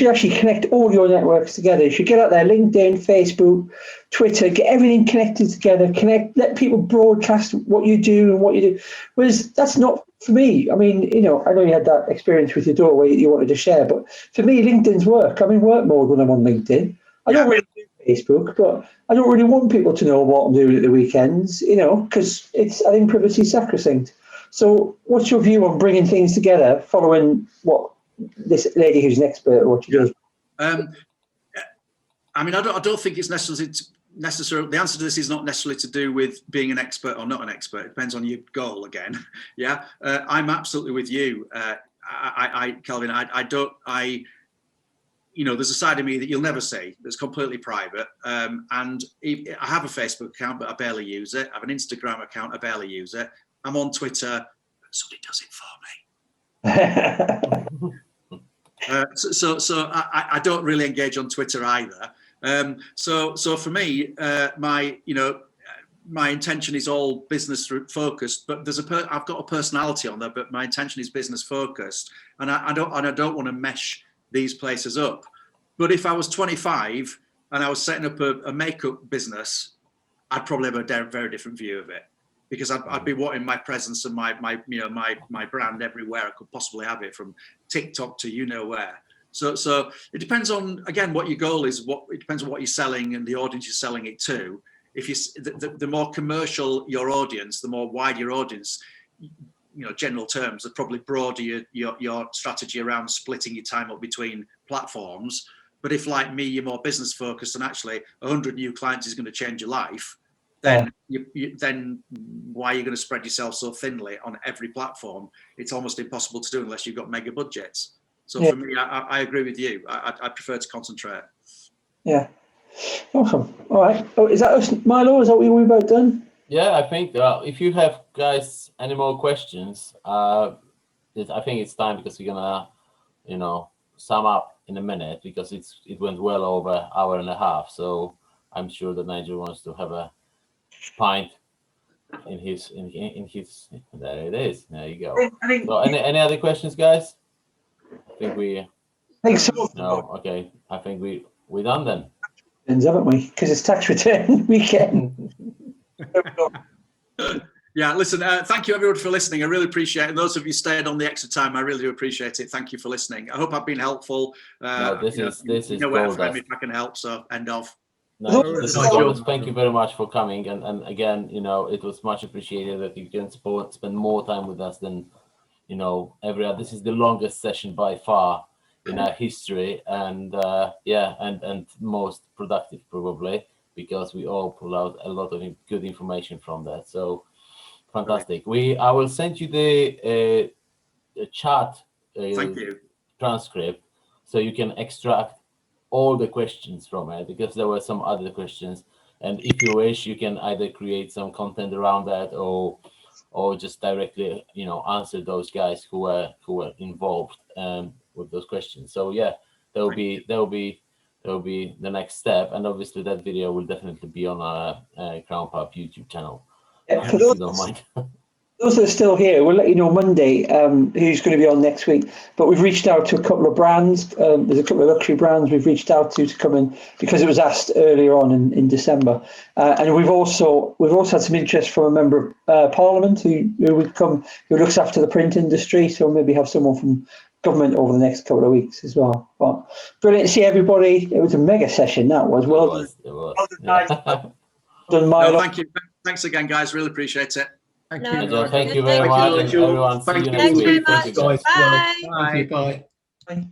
actually connect all your networks together. You should get out there, LinkedIn, Facebook, Twitter, get everything connected together. Let people broadcast what you do and what you do. Whereas that's not for me. I mean, you know, I know you had that experience with your daughter where you wanted to share, but for me, LinkedIn's work. I'm in work mode when I'm on LinkedIn. I don't really do Facebook, but I don't really want people to know what I'm doing at the weekends, you know, because I think privacy is sacrosanct. So what's your view on bringing things together, following what this lady who's an expert at what she does? I mean, I don't think it's necessarily the answer to this is not necessarily to do with being an expert or not an expert. It depends on your goal again. Yeah, I'm absolutely with you, Kelvin. You know, there's a side of me that you'll never see that's completely private. And I have a Facebook account, but I barely use it. I have an Instagram account, I barely use it. I'm on Twitter, but somebody does it for me. So I don't really engage on Twitter either. So for me, my intention is all business focused, but I've got a personality on there, but my intention is business focused, and I don't want to mesh these places up. But if I was 25 and I was setting up a makeup business, I'd probably have a very different view of it, because I'd be wanting my presence and my brand everywhere I could possibly have it, from TikTok to you know where. So it depends on, again, what your goal is. It depends on what you're selling and the audience you're selling it to. If the more commercial your audience, the more wide your audience, you know, general terms, the probably broader your strategy around splitting your time up between platforms. But if, like me, you're more business focused and actually 100 new clients is going to change your life, then then why are you going to spread yourself so thinly on every platform? It's almost impossible to do unless you've got mega budgets. So for me, I agree with you. I prefer to concentrate. Yeah. Awesome. All right. Oh, is that us, Milo? Is that what we've about done? yeah, I think if you have, guys, any more questions, I think it's time, because we're gonna, you know, sum up in a minute, because it went well over an hour and a half. So I'm sure that Nigel wants to have a pint in his there it is. There you go. So any other questions, guys? I think we Thanks so much. no, okay. I think we're done then. Haven't we? Because it's tax return weekend. Yeah, listen, thank you everyone for listening. I really appreciate it. And those of you staying on the extra time, I really do appreciate it. Thank you for listening. I hope I've been helpful. No, this is where gold to find dust. me if I can help. So end of. No, Those- this is Nigel. gold dust. Thank you very much for coming. And again, you know, it was much appreciated that you can spend more time with us than, you know, every other. This is the longest session by far in our history, and yeah, and most productive probably, because we all pull out a lot of good information from that. So fantastic. I will send you the chat Thank you. transcript so you can extract all the questions from it, because there were some other questions, and if you wish you can either create some content around that or just directly, you know, answer those guys who were involved with those questions. So yeah, that will be the next step, and obviously that video will definitely be on our Crown Pub YouTube channel. For If you don't mind. those that are still here, we'll let you know Monday who's going to be on next week. But we've reached out to a couple of brands. There's a couple of luxury brands we've reached out to come in because it was asked earlier on in December. And we've also had some interest from a member of Parliament who would come, who looks after the print industry. So maybe have someone from government over the next couple of weeks as well. But brilliant to see everybody. It was a mega session. That was well done. It was. Well Yeah. done, No, Milo. thank you. Thanks again, guys. Really appreciate it. Thank No, you. Nigel, thank Good, you very thank much, you. and everyone. See Thank you you. next Thanks very week. Thank much. you, guys. Guys, well, Bye. thank you. Bye. Bye.